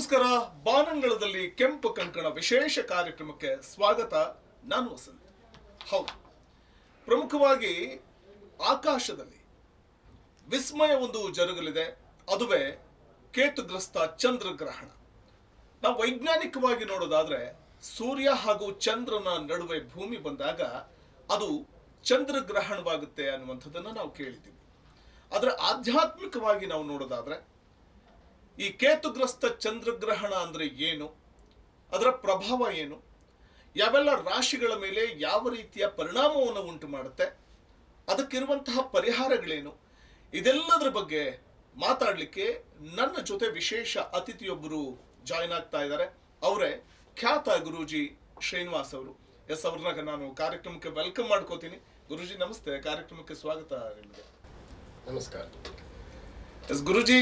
ನಮಸ್ಕಾರ. ಬಾನಂಗಳದಲ್ಲಿ ಕೆಂಪು ಕಂಕಣ ವಿಶೇಷ ಕಾರ್ಯಕ್ರಮಕ್ಕೆ ಸ್ವಾಗತ. ನಾನು ವಸಂತ್. ಹೌದು, ಪ್ರಮುಖವಾಗಿ ಆಕಾಶದಲ್ಲಿ ವಿಸ್ಮಯ ಒಂದು ಜರುಗಲಿದೆ. ಅದುವೇ ಕೇತುಗ್ರಸ್ತ ಚಂದ್ರಗ್ರಹಣ. ನಾವು ವೈಜ್ಞಾನಿಕವಾಗಿ ನೋಡೋದಾದ್ರೆ ಸೂರ್ಯ ಹಾಗೂ ಚಂದ್ರನ ನಡುವೆ ಭೂಮಿ ಬಂದಾಗ ಅದು ಚಂದ್ರಗ್ರಹಣವಾಗುತ್ತೆ ಅನ್ನುವಂಥದ್ದನ್ನು ನಾವು ಕೇಳಿದ್ದೀವಿ. ಆದರೆ ಆಧ್ಯಾತ್ಮಿಕವಾಗಿ ನಾವು ನೋಡೋದಾದ್ರೆ ಈ ಕೇತುಗ್ರಸ್ತ ಚಂದ್ರಗ್ರಹಣ ಅಂದ್ರೆ ಏನು, ಅದರ ಪ್ರಭಾವ ಏನು, ಯಾವೆಲ್ಲ ರಾಶಿಗಳ ಮೇಲೆ ಯಾವ ರೀತಿಯ ಪರಿಣಾಮವನ್ನು ಉಂಟು ಮಾಡುತ್ತೆ, ಅದಕ್ಕಿರುವಂತಹ ಪರಿಹಾರಗಳೇನು, ಇದೆಲ್ಲದರ ಬಗ್ಗೆ ಮಾತಾಡಲಿಕ್ಕೆ ನನ್ನ ಜೊತೆ ವಿಶೇಷ ಅತಿಥಿಯೊಬ್ಬರು ಜಾಯ್ನ್ ಆಗ್ತಾ ಇದ್ದಾರೆ. ಅವರೇ ಖ್ಯಾತ ಗುರೂಜಿ ಶ್ರೀನಿವಾಸ್ ಅವರು. ಅವ್ರನ್ನ ನಾನು ಕಾರ್ಯಕ್ರಮಕ್ಕೆ ವೆಲ್ಕಮ್ ಮಾಡ್ಕೋತೀನಿ. ಗುರೂಜಿ ನಮಸ್ತೆ, ಕಾರ್ಯಕ್ರಮಕ್ಕೆ ಸ್ವಾಗತ ನಿಮಗೆ. ನಮಸ್ಕಾರ. ಗುರುಜಿ,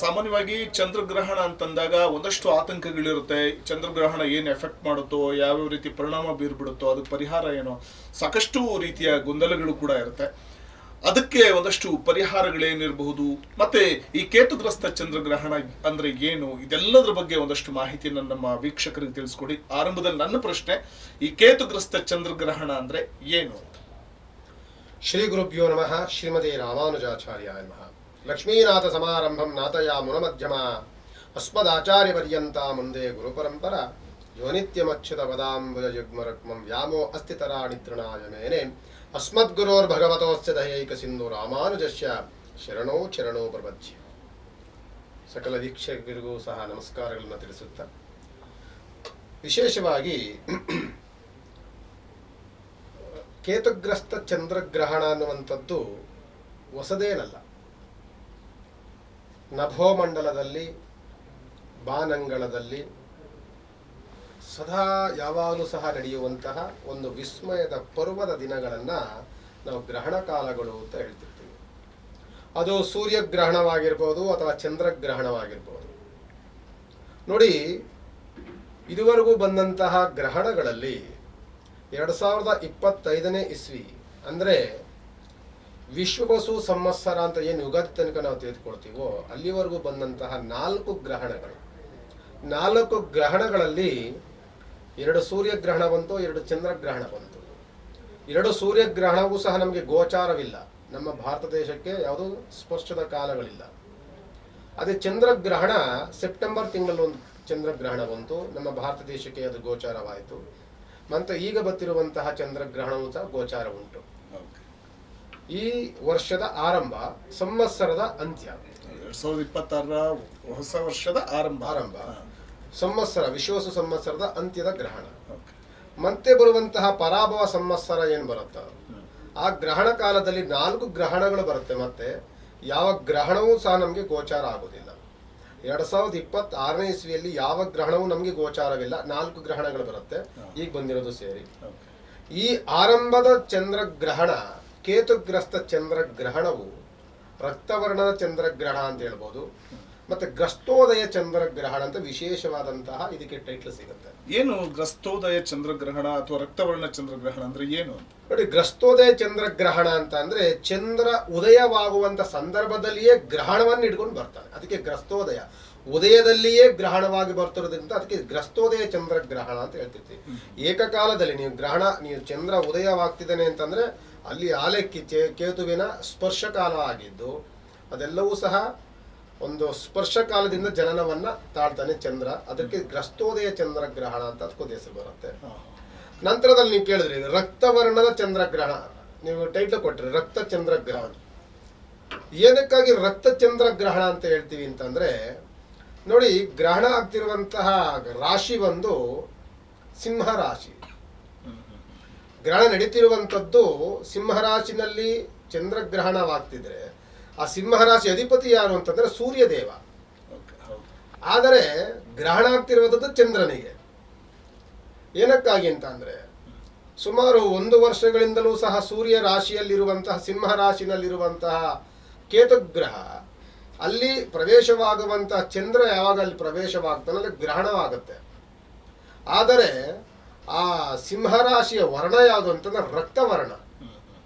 ಸಾಮಾನ್ಯವಾಗಿ ಚಂದ್ರಗ್ರಹಣ ಅಂತಂದಾಗ ಒಂದಷ್ಟು ಆತಂಕಗಳಿರುತ್ತೆ. ಚಂದ್ರಗ್ರಹಣ ಏನು ಎಫೆಕ್ಟ್ ಮಾಡುತ್ತೋ, ಯಾವ್ಯಾವ ರೀತಿ ಪರಿಣಾಮ ಬೀರ್ಬಿಡುತ್ತೋ, ಅದಕ್ಕೆ ಪರಿಹಾರ ಏನೋ, ಸಾಕಷ್ಟು ರೀತಿಯ ಗೊಂದಲಗಳು ಕೂಡ ಇರುತ್ತೆ. ಅದಕ್ಕೆ ಒಂದಷ್ಟು ಪರಿಹಾರಗಳೇನಿರಬಹುದು, ಮತ್ತೆ ಈ ಕೇತುಗ್ರಸ್ತ ಚಂದ್ರಗ್ರಹಣ ಅಂದ್ರೆ ಏನು, ಇದೆಲ್ಲದರ ಬಗ್ಗೆ ಒಂದಷ್ಟು ಮಾಹಿತಿಯನ್ನು ನಮ್ಮ ವೀಕ್ಷಕರಿಗೆ ತಿಳಿಸ್ಕೊಡಿ. ಆರಂಭದಲ್ಲಿ ನನ್ನ ಪ್ರಶ್ನೆ, ಈ ಕೇತುಗ್ರಸ್ತ ಚಂದ್ರಗ್ರಹಣ ಅಂದ್ರೆ ಏನು? ಶ್ರೀ ಗುರುಭ್ಯೋ ನಮಃ. ಶ್ರೀಮತಿ ರಾಮಾನುಜಾಚಾರ್ಯಾಯ ನಮಃ. ಲಕ್ಷ್ಮೀನಾಥ ಸಮಾರಂಭಂ ನಾಥಯ ಮುನಮಧ್ಯಮ ಅಸ್ಮದಾಚಾರ್ಯ ಪರ್ಯಂತ ಮುಂದೆ ಗುರುಪರಂಪರ ಯೋನಿತ್ಯಮಚ್ಯುತ ಪದಾಂಬುಜ ಯುಗ್ಮರಕ್ಮಂ ವ್ಯಾಮೋ ಅಸ್ಥಿತರಾಣಿ ತೃಣಾಯ ಮೇನೆ ಅಸ್ಮದ್ಗುರೋರ್ಭಗವತೋಸ್ಯ ದಯೈಕ ಸಿಂಧು ರಾಮಾನುಜಸ್ಯ ಶರಣೋ ಚರಣೋ ಪ್ರಪದ್ಯ. ಸಕಲ ವೀಕ್ಷಕರಿಗೂ ಸಹ ನಮಸ್ಕಾರಗಳನ್ನು ತಿಳಿಸುತ್ತಾ, ವಿಶೇಷವಾಗಿ ಕೇತುಗ್ರಸ್ತ ಚಂದ್ರಗ್ರಹಣ ಅನ್ನುವಂಥದ್ದು ಹೊಸದೇನಲ್ಲ. ನಭೋಮಂಡಲದಲ್ಲಿ, ಬಾನಂಗಳದಲ್ಲಿ ಸದಾ ಯಾವಾಗಲೂ ಸಹ ನಡೆಯುವಂತಹ ಒಂದು ವಿಸ್ಮಯದ ಪರ್ವದ ದಿನಗಳನ್ನು ನಾವು ಗ್ರಹಣ ಕಾಲಗಳು ಅಂತ ಹೇಳ್ತಿರ್ತೀವಿ. ಅದು ಸೂರ್ಯಗ್ರಹಣವಾಗಿರ್ಬೋದು ಅಥವಾ ಚಂದ್ರಗ್ರಹಣವಾಗಿರ್ಬೋದು. ನೋಡಿ, ಇದುವರೆಗೂ ಬಂದಂತಹ ಗ್ರಹಣಗಳಲ್ಲಿ 2025ನೇ ಇಸ್ವಿ ಅಂದರೆ ವಿಶ್ವವಸು ಸಂವತ್ಸರ ಅಂತ ಏನು ಯುಗಾದಿ ತನಕ ನಾವು ತೆಗೆದುಕೊಳ್ತೀವೋ ಅಲ್ಲಿವರೆಗೂ ಬಂದಂತಹ 4 ಗ್ರಹಣಗಳು. 4 ಗ್ರಹಣಗಳಲ್ಲಿ 2 ಸೂರ್ಯಗ್ರಹಣ ಬಂತು, 2 ಚಂದ್ರಗ್ರಹಣ ಬಂತು. 2 ಸೂರ್ಯಗ್ರಹಣವೂ ಸಹ ನಮಗೆ ಗೋಚಾರವಿಲ್ಲ. ನಮ್ಮ ಭಾರತ ದೇಶಕ್ಕೆ ಯಾವುದೂ ಸ್ಪರ್ಶದ ಕಾಲಗಳಿಲ್ಲ. ಅದೇ ಚಂದ್ರಗ್ರಹಣ ಸೆಪ್ಟೆಂಬರ್ ತಿಂಗಳಲ್ಲಿ ಒಂದು ಚಂದ್ರಗ್ರಹಣ ಬಂತು, ನಮ್ಮ ಭಾರತ ದೇಶಕ್ಕೆ ಅದು ಗೋಚಾರವಾಯಿತು. ಮತ್ತು ಈಗ ಬತ್ತಿರುವಂತಹ ಚಂದ್ರಗ್ರಹಣವೂ ಸಹ ಗೋಚಾರ ಉಂಟು. ಈ ವರ್ಷದ ಆರಂಭ, ಸಂವತ್ಸರದ ಅಂತ್ಯ, 2026ರ ಹೊಸ ವರ್ಷದ ಆರಂಭ, ಸಂವತ್ಸರ ವಿಶ್ವವಸು ಸಂವತ್ಸರದ ಅಂತ್ಯದ ಗ್ರಹಣ. ಮತ್ತೆ ಬರುವಂತಹ ಪರಾಭವ ಸಂವತ್ಸರ ಏನು ಬರುತ್ತೆ, ಆ ಗ್ರಹಣ ಕಾಲದಲ್ಲಿ 4 ಗ್ರಹಣಗಳು ಬರುತ್ತೆ. ಮತ್ತೆ ಯಾವ ಗ್ರಹಣವೂ ಸಹ ನಮಗೆ ಗೋಚಾರ ಆಗುವುದಿಲ್ಲ. 2026ನೇ ಇಸ್ವಿಯಲ್ಲಿ ಯಾವ ಗ್ರಹಣವೂ ನಮಗೆ ಗೋಚಾರವಿಲ್ಲ. 4 ಗ್ರಹಣಗಳು ಬರುತ್ತೆ, ಈಗ ಬಂದಿರೋದು ಸೇರಿ. ಈ ಆರಂಭದ ಚಂದ್ರಗ್ರಹಣ, ಕೇತುಗ್ರಸ್ತ ಚಂದ್ರಗ್ರಹಣವು ರಕ್ತವರ್ಣದ ಚಂದ್ರಗ್ರಹಣ ಅಂತ ಹೇಳ್ಬೋದು. ಮತ್ತೆ ಗ್ರಸ್ತೋದಯ ಚಂದ್ರಗ್ರಹಣ ಅಂತ ವಿಶೇಷವಾದಂತಹ ಇದಕ್ಕೆ ಟೈಟ್ಲ್ ಸಿಗುತ್ತೆ. ಏನು ಗ್ರಸ್ತೋದಯ ಚಂದ್ರಗ್ರಹಣ ಅಥವಾ ರಕ್ತವರ್ಣ ಚಂದ್ರಗ್ರಹಣ ಅಂದ್ರೆ ಏನು? ನೋಡಿ, ಗ್ರಸ್ತೋದಯ ಚಂದ್ರಗ್ರಹಣ ಅಂತ ಅಂದ್ರೆ ಚಂದ್ರ ಉದಯವಾಗುವಂತ ಸಂದರ್ಭದಲ್ಲಿಯೇ ಗ್ರಹಣವನ್ನು ಇಟ್ಕೊಂಡು ಬರ್ತಾನೆ. ಅದಕ್ಕೆ ಗ್ರಸ್ತೋದಯ, ಉದಯದಲ್ಲಿಯೇ ಗ್ರಹಣವಾಗಿ ಬರ್ತಿರೋದ್ರಿಂದ ಅದಕ್ಕೆ ಗ್ರಸ್ತೋದಯ ಚಂದ್ರಗ್ರಹಣ ಅಂತ ಹೇಳ್ತಿರ್ತೀವಿ. ಏಕಕಾಲದಲ್ಲಿ ನೀವು ಚಂದ್ರ ಉದಯವಾಗ್ತಿದ್ದಾನೆ ಅಂತಂದ್ರೆ ಅಲ್ಲಿ ಆಲೆಕ್ಕಿ ಕೇತುವಿನ ಸ್ಪರ್ಶಕಾಲ ಆಗಿದ್ದು, ಅದೆಲ್ಲವೂ ಸಹ ಒಂದು ಸ್ಪರ್ಶಕಾಲದಿಂದ ಜನನವನ್ನ ತಾಳ್ತಾನೆ ಚಂದ್ರ. ಅದಕ್ಕೆ ಗ್ರಸ್ತೋದಯ ಚಂದ್ರಗ್ರಹಣ ಅಂತ ಅದಕ್ಕೂ ಹೆಸರು ಬರುತ್ತೆ. ನಂತರದಲ್ಲಿ ನೀವು ಕೇಳಿದ್ರಿ ರಕ್ತವರ್ಣದ ಚಂದ್ರಗ್ರಹಣ, ನೀವು ಟೈಟ್ಲ್ ಕೊಟ್ರಿ ರಕ್ತ ಚಂದ್ರಗ್ರಹಣ. ಏನಕ್ಕಾಗಿ ರಕ್ತ ಚಂದ್ರಗ್ರಹಣ ಅಂತ ಹೇಳ್ತೀವಿ ಅಂತಂದ್ರೆ, ನೋಡಿ, ಗ್ರಹಣ ಆಗ್ತಿರುವಂತಹ ರಾಶಿ ಒಂದು ಸಿಂಹ ರಾಶಿ. ಗ್ರಹಣ ನಡೀತಿರುವಂಥದ್ದು ಸಿಂಹರಾಶಿನಲ್ಲಿ ಚಂದ್ರಗ್ರಹಣವಾಗ್ತಿದ್ರೆ ಆ ಸಿಂಹರಾಶಿ ಅಧಿಪತಿ ಯಾರು ಅಂತಂದ್ರೆ ಸೂರ್ಯದೇವ. ಆದರೆ ಗ್ರಹಣ ಆಗ್ತಿರುವಂಥದ್ದು ಚಂದ್ರನಿಗೆ. ಏನಕ್ಕಾಗಿ ಅಂತ ಅಂದ್ರೆ, ಸುಮಾರು 1 ವರ್ಷಗಳಿಂದಲೂ ಸಹ ಸೂರ್ಯ ರಾಶಿಯಲ್ಲಿರುವಂತಹ ಸಿಂಹ ರಾಶಿನಲ್ಲಿರುವಂತಹ ಕೇತುಗ್ರಹ ಅಲ್ಲಿ ಪ್ರವೇಶವಾಗುವಂತಹ ಚಂದ್ರ ಯಾವಾಗ ಅಲ್ಲಿ ಪ್ರವೇಶವಾಗ್ತಾನೆ ಅಲ್ಲಿ ಗ್ರಹಣವಾಗುತ್ತೆ. ಆದರೆ ಆ ಸಿಂಹರಾಶಿಯ ವರ್ಣ ಯಾವುದು ಅಂತಂದ್ರೆ ರಕ್ತವರ್ಣ.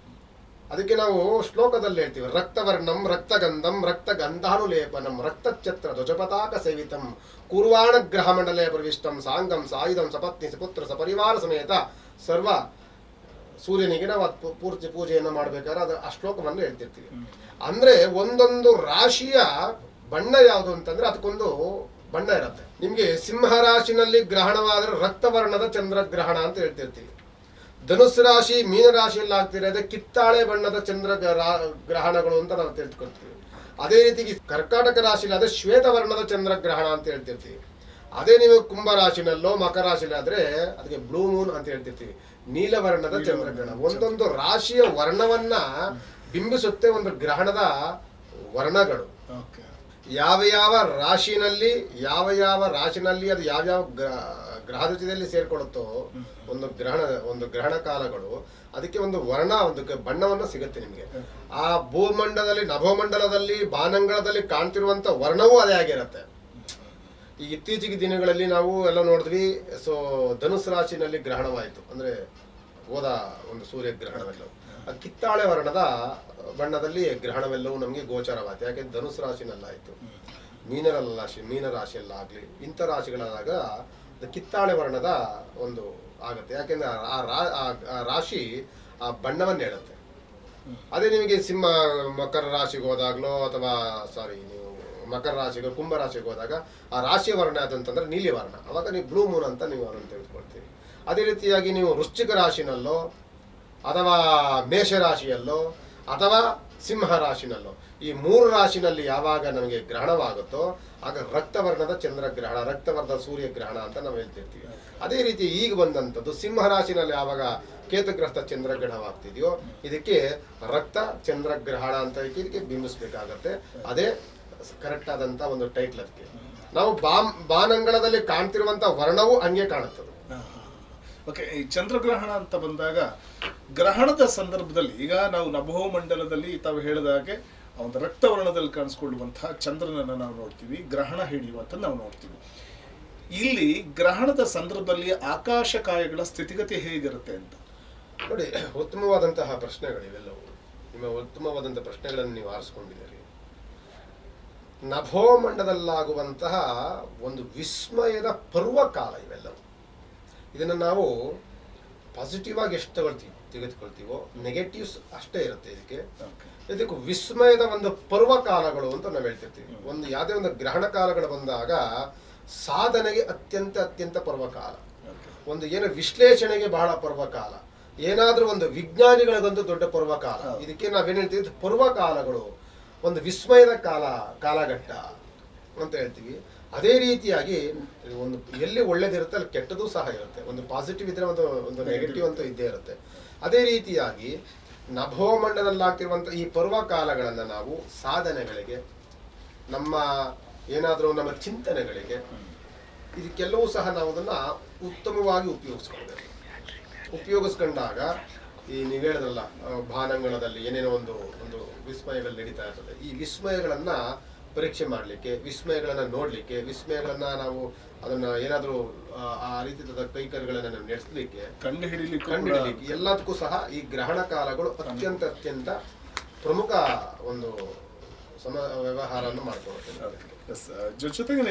ಅದಕ್ಕೆ ನಾವು ಶ್ಲೋಕದಲ್ಲಿ ಹೇಳ್ತೀವಿ, ರಕ್ತವರ್ಣಂ ರಕ್ತಗಂಧಂ ರಕ್ತಗಂಧಾನುಲೇಪನಂ ರಕ್ತಛತ್ರ ಧ್ವಜಪತಾಕ ಸೇವಿತಂ ಕೂರ್ವಾಣ ಗ್ರಹ ಮಂಡಲೇ ಪ್ರವಿಷ್ಟಂ ಸಾಂಗಂ ಸಾಯುಧಂ ಸಪತ್ನಿ ಸುಪುತ್ರ ಸಪರಿವಾರ ಸಮೇತ ಸರ್ವ ಸೂರ್ಯನಿಗೆ ನಾವು ಪೂರ್ತಿ ಪೂಜೆಯನ್ನು ಮಾಡ್ಬೇಕಾದ್ರೆ ಅದು ಆ ಶ್ಲೋಕವನ್ನು ಹೇಳ್ತಿರ್ತೀವಿ. ಅಂದ್ರೆ ಒಂದೊಂದು ರಾಶಿಯ ಬಣ್ಣ ಯಾವುದು ಅಂತಂದ್ರೆ ಅದಕ್ಕೊಂದು ಬಣ್ಣ ಇರುತ್ತೆ. ನಿಮ್ಗೆ ಸಿಂಹ ರಾಶಿನಲ್ಲಿ ಗ್ರಹಣವಾದ್ರೆ ರಕ್ತವರ್ಣದ ಚಂದ್ರಗ್ರಹಣ ಅಂತ ಹೇಳ್ತಿರ್ತೀವಿ. ಧನುಸ್ ರಾಶಿ ಮೀನರಾಶಿಯಲ್ಲಿ ಆಗ್ತಿರೋದೇ ಕಿತ್ತಾಳೆ ಬಣ್ಣದ ಚಂದ್ರ ಗ್ರಹಣಗಳು ಅಂತ ನಾವು ತಿಳ್ಕೊಳ್ತೀವಿ. ಅದೇ ರೀತಿ ಕರ್ಕಾಟಕ ರಾಶಿಲಿ ಆದ್ರೆ ಶ್ವೇತವರ್ಣದ ಚಂದ್ರಗ್ರಹಣ ಅಂತ ಹೇಳ್ತಿರ್ತೀವಿ. ಅದೇ ನೀವು ಕುಂಭ ರಾಶಿನಲ್ಲೋ ಮಕರ ರಾಶಿಲಿ ಆದ್ರೆ ಅದಕ್ಕೆ ಬ್ಲೂ ಮೂನ್ ಅಂತ ಹೇಳ್ತಿರ್ತೀವಿ, ನೀಲವರ್ಣದ ಚಂದ್ರಗ್ರಹಣ. ಒಂದೊಂದು ರಾಶಿಯ ವರ್ಣವನ್ನ ಬಿಂಬಿಸುತ್ತೆ ಒಂದು ಗ್ರಹಣದ ವರ್ಣಗಳು. ಯಾವ ಯಾವ ರಾಶಿನಲ್ಲಿ ಅದು ಯಾವ್ಯಾವ ಗ್ರಹದ ಜೊತೆಯಲ್ಲಿ ಸೇರ್ಕೊಳ್ಳುತ್ತೋ ಒಂದು ಗ್ರಹಣ ಕಾಲಗಳು, ಅದಕ್ಕೆ ಒಂದು ವರ್ಣ ಒಂದು ಬಣ್ಣವನ್ನು ಸಿಗುತ್ತೆ ನಿಮಗೆ. ಆ ಭೂಮಂಡಲದಲ್ಲಿ ನಭೋಮಂಡಲದಲ್ಲಿ ಬಾನಂಗಳದಲ್ಲಿ ಕಾಣ್ತಿರುವಂತ ವರ್ಣವೂ ಅದೇ ಆಗಿರುತ್ತೆ. ಈ ಇತ್ತೀಚಿಗೆ ದಿನಗಳಲ್ಲಿ ನಾವು ಎಲ್ಲ ನೋಡಿದ್ವಿ. ಸೊ ಧನುಸ್ ರಾಶಿನಲ್ಲಿ ಗ್ರಹಣವಾಯಿತು ಅಂದ್ರೆ ಹೋದ ಒಂದು ಸೂರ್ಯ ಗ್ರಹಣವೆಲ್ಲವೂ ಕಿತ್ತಾಳೆ ವರ್ಣದ ಬಣ್ಣದಲ್ಲಿ ಗ್ರಹಣವೆಲ್ಲವೂ ನಮಗೆ ಗೋಚರವಾಯಿತು. ಯಾಕೆ ಧನುಸ್ ರಾಶಿನಲ್ಲಾಯಿತು, ಮೀನ ರಾಶಿಯಲ್ಲಾಗ್ಲಿ ಇಂಥ ರಾಶಿಗಳಾದಾಗ ಕಿತ್ತಾಳೆ ವರ್ಣದ ಒಂದು ಆಗುತ್ತೆ. ಯಾಕೆಂದ್ರೆ ಆ ರಾಶಿ ಆ ಬಣ್ಣವನ್ನು ಹೇಳುತ್ತೆ. ಅದೇ ನಿಮಗೆ ಮಕರ ರಾಶಿಗೆ ಹೋದಾಗ್ಲೋ ಅಥವಾ ನೀವು ಮಕರ ರಾಶಿಗೆ ಕುಂಭ ರಾಶಿಗೆ ಹೋದಾಗ ಆ ರಾಶಿಯ ವರ್ಣ ಅದಂತಂದ್ರೆ ನೀಲಿ ವರ್ಣ, ಅವಾಗ ನೀವು ಬ್ಲೂ ಮೂನ್ ಅಂತ ನೀವು ಅದನ್ನು ತೆಗೆದುಕೊಳ್ತೀವಿ. ಅದೇ ರೀತಿಯಾಗಿ ನೀವು ವೃಶ್ಚಿಕ ರಾಶಿನಲ್ಲೋ ಅಥವಾ ಮೇಷರಾಶಿಯಲ್ಲೋ ಅಥವಾ ಸಿಂಹ ರಾಶಿನಲ್ಲೋ ಈ ಮೂರು ರಾಶಿನಲ್ಲಿ ಯಾವಾಗ ನಮಗೆ ಗ್ರಹಣವಾಗುತ್ತೋ ಆಗ ರಕ್ತವರ್ಣದ ಚಂದ್ರಗ್ರಹಣ, ರಕ್ತವರ್ಣದ ಸೂರ್ಯಗ್ರಹಣ ಅಂತ ನಾವು ಹೇಳ್ತಿರ್ತೀವಿ. ಅದೇ ರೀತಿ ಈಗ ಬಂದಂಥದ್ದು ಸಿಂಹ ರಾಶಿನಲ್ಲಿ ಯಾವಾಗ ಕೇತುಗ್ರಸ್ತ ಚಂದ್ರಗ್ರಹಣವಾಗ್ತಿದೆಯೋ ಇದಕ್ಕೆ ರಕ್ತ ಚಂದ್ರಗ್ರಹಣ ಅಂತ ಇದಕ್ಕೆ ಬಿಂಬಿಸ್ಬೇಕಾಗತ್ತೆ. ಅದೇ ಕರೆಕ್ಟ್ ಆದಂತ ಒಂದು ಟೈಟ್ಲ್. ಅದಕ್ಕೆ ನಾವು ಬಾನಂಗಳದಲ್ಲಿ ಕಾಣ್ತಿರುವಂತ ವರ್ಣವು ಹಂಗೆ ಕಾಣುತ್ತದೆ. ಓಕೆ, ಈ ಚಂದ್ರಗ್ರಹಣ ಅಂತ ಬಂದಾಗ ಗ್ರಹಣದ ಸಂದರ್ಭದಲ್ಲಿ ಈಗ ನಾವು ನಭೋಮಂಡಲದಲ್ಲಿ ತಾವು ಹೇಳಿದ ಹಾಗೆ ಒಂದು ರಕ್ತವರ್ಣದಲ್ಲಿ ಕಾಣಿಸ್ಕೊಳ್ಳುವಂತಹ ಚಂದ್ರನನ್ನು ನಾವು ನೋಡ್ತೀವಿ, ಗ್ರಹಣ ಹಿಡಿಯುವಂತ ನಾವು ನೋಡ್ತೀವಿ. ಇಲ್ಲಿ ಗ್ರಹಣದ ಸಂದರ್ಭದಲ್ಲಿ ಆಕಾಶಕಾಯಗಳ ಸ್ಥಿತಿಗತಿ ಹೇಗಿರುತ್ತೆ ಅಂತ ನೋಡಿ. ಉತ್ತಮವಾದಂತಹ ಪ್ರಶ್ನೆಗಳು ಇವೆಲ್ಲವೂ. ನಿಮ್ಮ ಉತ್ತಮವಾದಂತಹ ಪ್ರಶ್ನೆಗಳನ್ನು ನೀವು ಆರಿಸ್ಕೊಂಡಿದ್ದೀರಿ. ನಭೋಮಂಡಲದಲ್ಲಾಗುವಂತಹ ಒಂದು ವಿಸ್ಮಯದ ಪರ್ವಕಾಲ ಇವೆಲ್ಲವೂ. ಇದನ್ನು ನಾವು ಪಾಸಿಟಿವ್ ಆಗಿ ಎಷ್ಟು ತೆಗೆದುಕೊಳ್ತೀವೋ ನೆಗೆಟಿವ್ಸ್ ಅಷ್ಟೇ ಇರುತ್ತೆ ಇದಕ್ಕೆ ವಿಸ್ಮಯದ ಒಂದು ಪರ್ವಕಾಲಗಳು ಅಂತ ನಾವು ಹೇಳ್ತಿರ್ತೀವಿ. ಒಂದು ಯಾವುದೇ ಒಂದು ಗ್ರಹಣ ಕಾಲಗಳು ಬಂದಾಗ ಸಾಧನೆಗೆ ಅತ್ಯಂತ ಪರ್ವಕಾಲ, ಒಂದು ಏನೋ ವಿಶ್ಲೇಷಣೆಗೆ ಬಹಳ ಪರ್ವಕಾಲ, ಏನಾದ್ರೂ ಒಂದು ವಿಜ್ಞಾನಿಗಳಿಗೊಂದು ದೊಡ್ಡ ಪರ್ವಕಾಲ. ಇದಕ್ಕೆ ನಾವೇನ್ ಹೇಳ್ತೀವಿ, ಪರ್ವಕಾಲಗಳು, ಒಂದು ವಿಸ್ಮಯದ ಕಾಲಘಟ್ಟ ಅಂತ ಹೇಳ್ತೀವಿ. ಅದೇ ರೀತಿಯಾಗಿ ಒಂದು ಎಲ್ಲಿ ಒಳ್ಳೇದಿರುತ್ತೆ ಅಲ್ಲಿ ಕೆಟ್ಟದ್ದು ಸಹ ಇರುತ್ತೆ. ಒಂದು ಪಾಸಿಟಿವ್ ಇದ್ರೆ ಒಂದು ನೆಗೆಟಿವ್ ಅಂತ ಇದ್ದೇ ಇರುತ್ತೆ. ಅದೇ ರೀತಿಯಾಗಿ ನಭೋಮಂಡಲದಲ್ಲಾಗ್ತಿರುವಂಥ ಈ ಪರ್ವಕಾಲಗಳನ್ನು ನಾವು ಸಾಧನೆಗಳಿಗೆ, ನಮ್ಮ ಚಿಂತನೆಗಳಿಗೆ, ಇದಕ್ಕೆಲ್ಲವೂ ಸಹ ನಾವು ಅದನ್ನು ಉತ್ತಮವಾಗಿ ಉಪಯೋಗಿಸ್ಕೊಂಡಾಗ ಈ ನೀವು ಹೇಳಿದ್ರಲ್ಲ ಬಾನಂಗಳದಲ್ಲಿ ಏನೇನೋ ಒಂದು ವಿಸ್ಮಯಗಳು ನಡೀತಾ ಇರ್ತದೆ. ಈ ವಿಸ್ಮಯಗಳನ್ನ ಪರೀಕ್ಷೆ ಮಾಡಲಿಕ್ಕೆ, ವಿಸ್ಮಯಗಳನ್ನ ನೋಡ್ಲಿಕ್ಕೆ, ವಿಸ್ಮಯಗಳನ್ನ ನಾವು ಅದನ್ನ ಏನಾದರೂ ಆ ರೀತಿಯಾದ ಕೈಕರ್ಯಗಳನ್ನ ನಾವು ನಡೆಸಲಿಕ್ಕೆ, ಕಂಡು ಹಿಡಿಲಿಕ್ಕೆ ಎಲ್ಲದಕ್ಕೂ ಸಹ ಈ ಗ್ರಹಣ ಕಾಲಗಳು ಅತ್ಯಂತ ಪ್ರಮುಖ ಒಂದು ವ್ಯವಹಾರವನ್ನು ಮಾಡ್ಕೊಳ್ತೇವೆ. ಜೊತೆಗೆ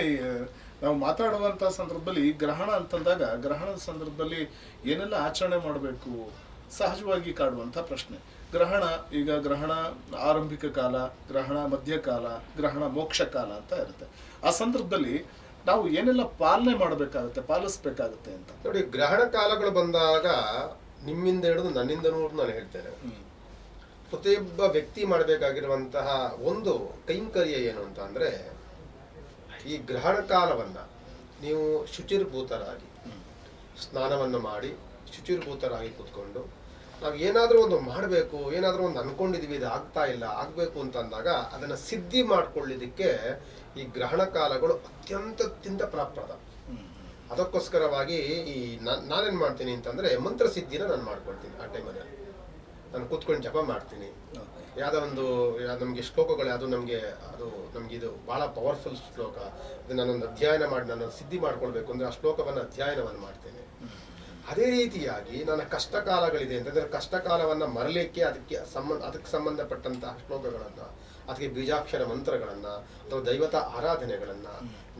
ನಾವು ಮಾತಾಡುವಂತಹ ಸಂದರ್ಭದಲ್ಲಿ ಗ್ರಹಣ ಅಂತಂದಾಗ ಗ್ರಹಣದ ಸಂದರ್ಭದಲ್ಲಿ ಏನೆಲ್ಲ ಆಚರಣೆ ಮಾಡಬೇಕು ಸಹಜವಾಗಿ ಕಾಡುವಂಥ ಪ್ರಶ್ನೆ. ಗ್ರಹಣ ಆರಂಭಿಕ ಕಾಲ, ಗ್ರಹಣ ಮಧ್ಯಕಾಲ, ಗ್ರಹಣ ಮೋಕ್ಷ ಕಾಲ ಅಂತ ಇರುತ್ತೆ. ಆ ಸಂದರ್ಭದಲ್ಲಿ ನಾವು ಏನೆಲ್ಲ ಪಾಲಿಸ್ಬೇಕಾಗುತ್ತೆ ಅಂತ ನೋಡಿ. ಗ್ರಹಣ ಕಾಲಗಳು ಬಂದಾಗ ನಿಮ್ಮಿಂದ ಹಿಡಿದು ನನ್ನಿಂದನೂ ನಾನು ಹೇಳ್ತೇನೆ, ಪ್ರತಿಯೊಬ್ಬ ವ್ಯಕ್ತಿ ಮಾಡಬೇಕಾಗಿರುವಂತಹ ಒಂದು ಕೈಂಕರ್ಯ ಏನು ಅಂತ ಅಂದ್ರೆ, ಈ ಗ್ರಹಣ ಕಾಲವನ್ನ ನೀವು ಶುಚಿರ್ಭೂತರಾಗಿ ಸ್ನಾನವನ್ನು ಮಾಡಿ ಶುಚಿರ್ಭೂತರಾಗಿ ಕೂತ್ಕೊಂಡು ನಾವು ಏನಾದರೂ ಒಂದು ಮಾಡಬೇಕು, ಏನಾದರೂ ಒಂದು ಅನ್ಕೊಂಡಿದೀವಿ, ಇದು ಆಗ್ತಾ ಇಲ್ಲ, ಆಗಬೇಕು ಅಂತ ಅಂದಾಗ ಅದನ್ನು ಸಿದ್ಧಿ ಮಾಡ್ಕೊಳ್ಳಿದ್ದಕ್ಕೆ ಈ ಗ್ರಹಣ ಕಾಲಗಳು ಅತ್ಯಂತ ಪ್ರಾಪ್ರದ. ಅದಕ್ಕೋಸ್ಕರವಾಗಿ ಈ ನಾನೇನು ಮಾಡ್ತೀನಿ ಅಂತಂದರೆ ಮಂತ್ರ ಸಿದ್ಧಿನ ನಾನು ಮಾಡ್ಕೊಳ್ತೀನಿ. ಆ ಟೈಮಲ್ಲಿ ನಾನು ಕೂತ್ಕೊಂಡು ಜಪ ಮಾಡ್ತೀನಿ. ನಮಗೆ ಶ್ಲೋಕಗಳು ನಮಗೆ ಇದು ಭಾಳ ಪವರ್ಫುಲ್ ಶ್ಲೋಕ, ಇದು ನಾನೊಂದು ಅಧ್ಯಯನ ಮಾಡಿ ನಾನು ಸಿದ್ಧಿ ಮಾಡ್ಕೊಳ್ಬೇಕು ಅಂದರೆ ಆ ಶ್ಲೋಕವನ್ನು ಅಧ್ಯಯನವನ್ನು ಮಾಡ್ತೇನೆ. ಅದೇ ರೀತಿಯಾಗಿ ನನ್ನ ಕಷ್ಟ ಕಾಲಗಳಿದೆ ಅಂತಂದ್ರೆ ಕಷ್ಟ ಕಾಲವನ್ನ ಮರಲಿಕ್ಕೆ ಅದಕ್ಕೆ ಸಂಬಂಧಪಟ್ಟಂತಹ ಶ್ಲೋಕಗಳನ್ನ, ಅದಕ್ಕೆ ಬೀಜಾಕ್ಷರ ಮಂತ್ರಗಳನ್ನ ಅಥವಾ ದೈವತ ಆರಾಧನೆಗಳನ್ನ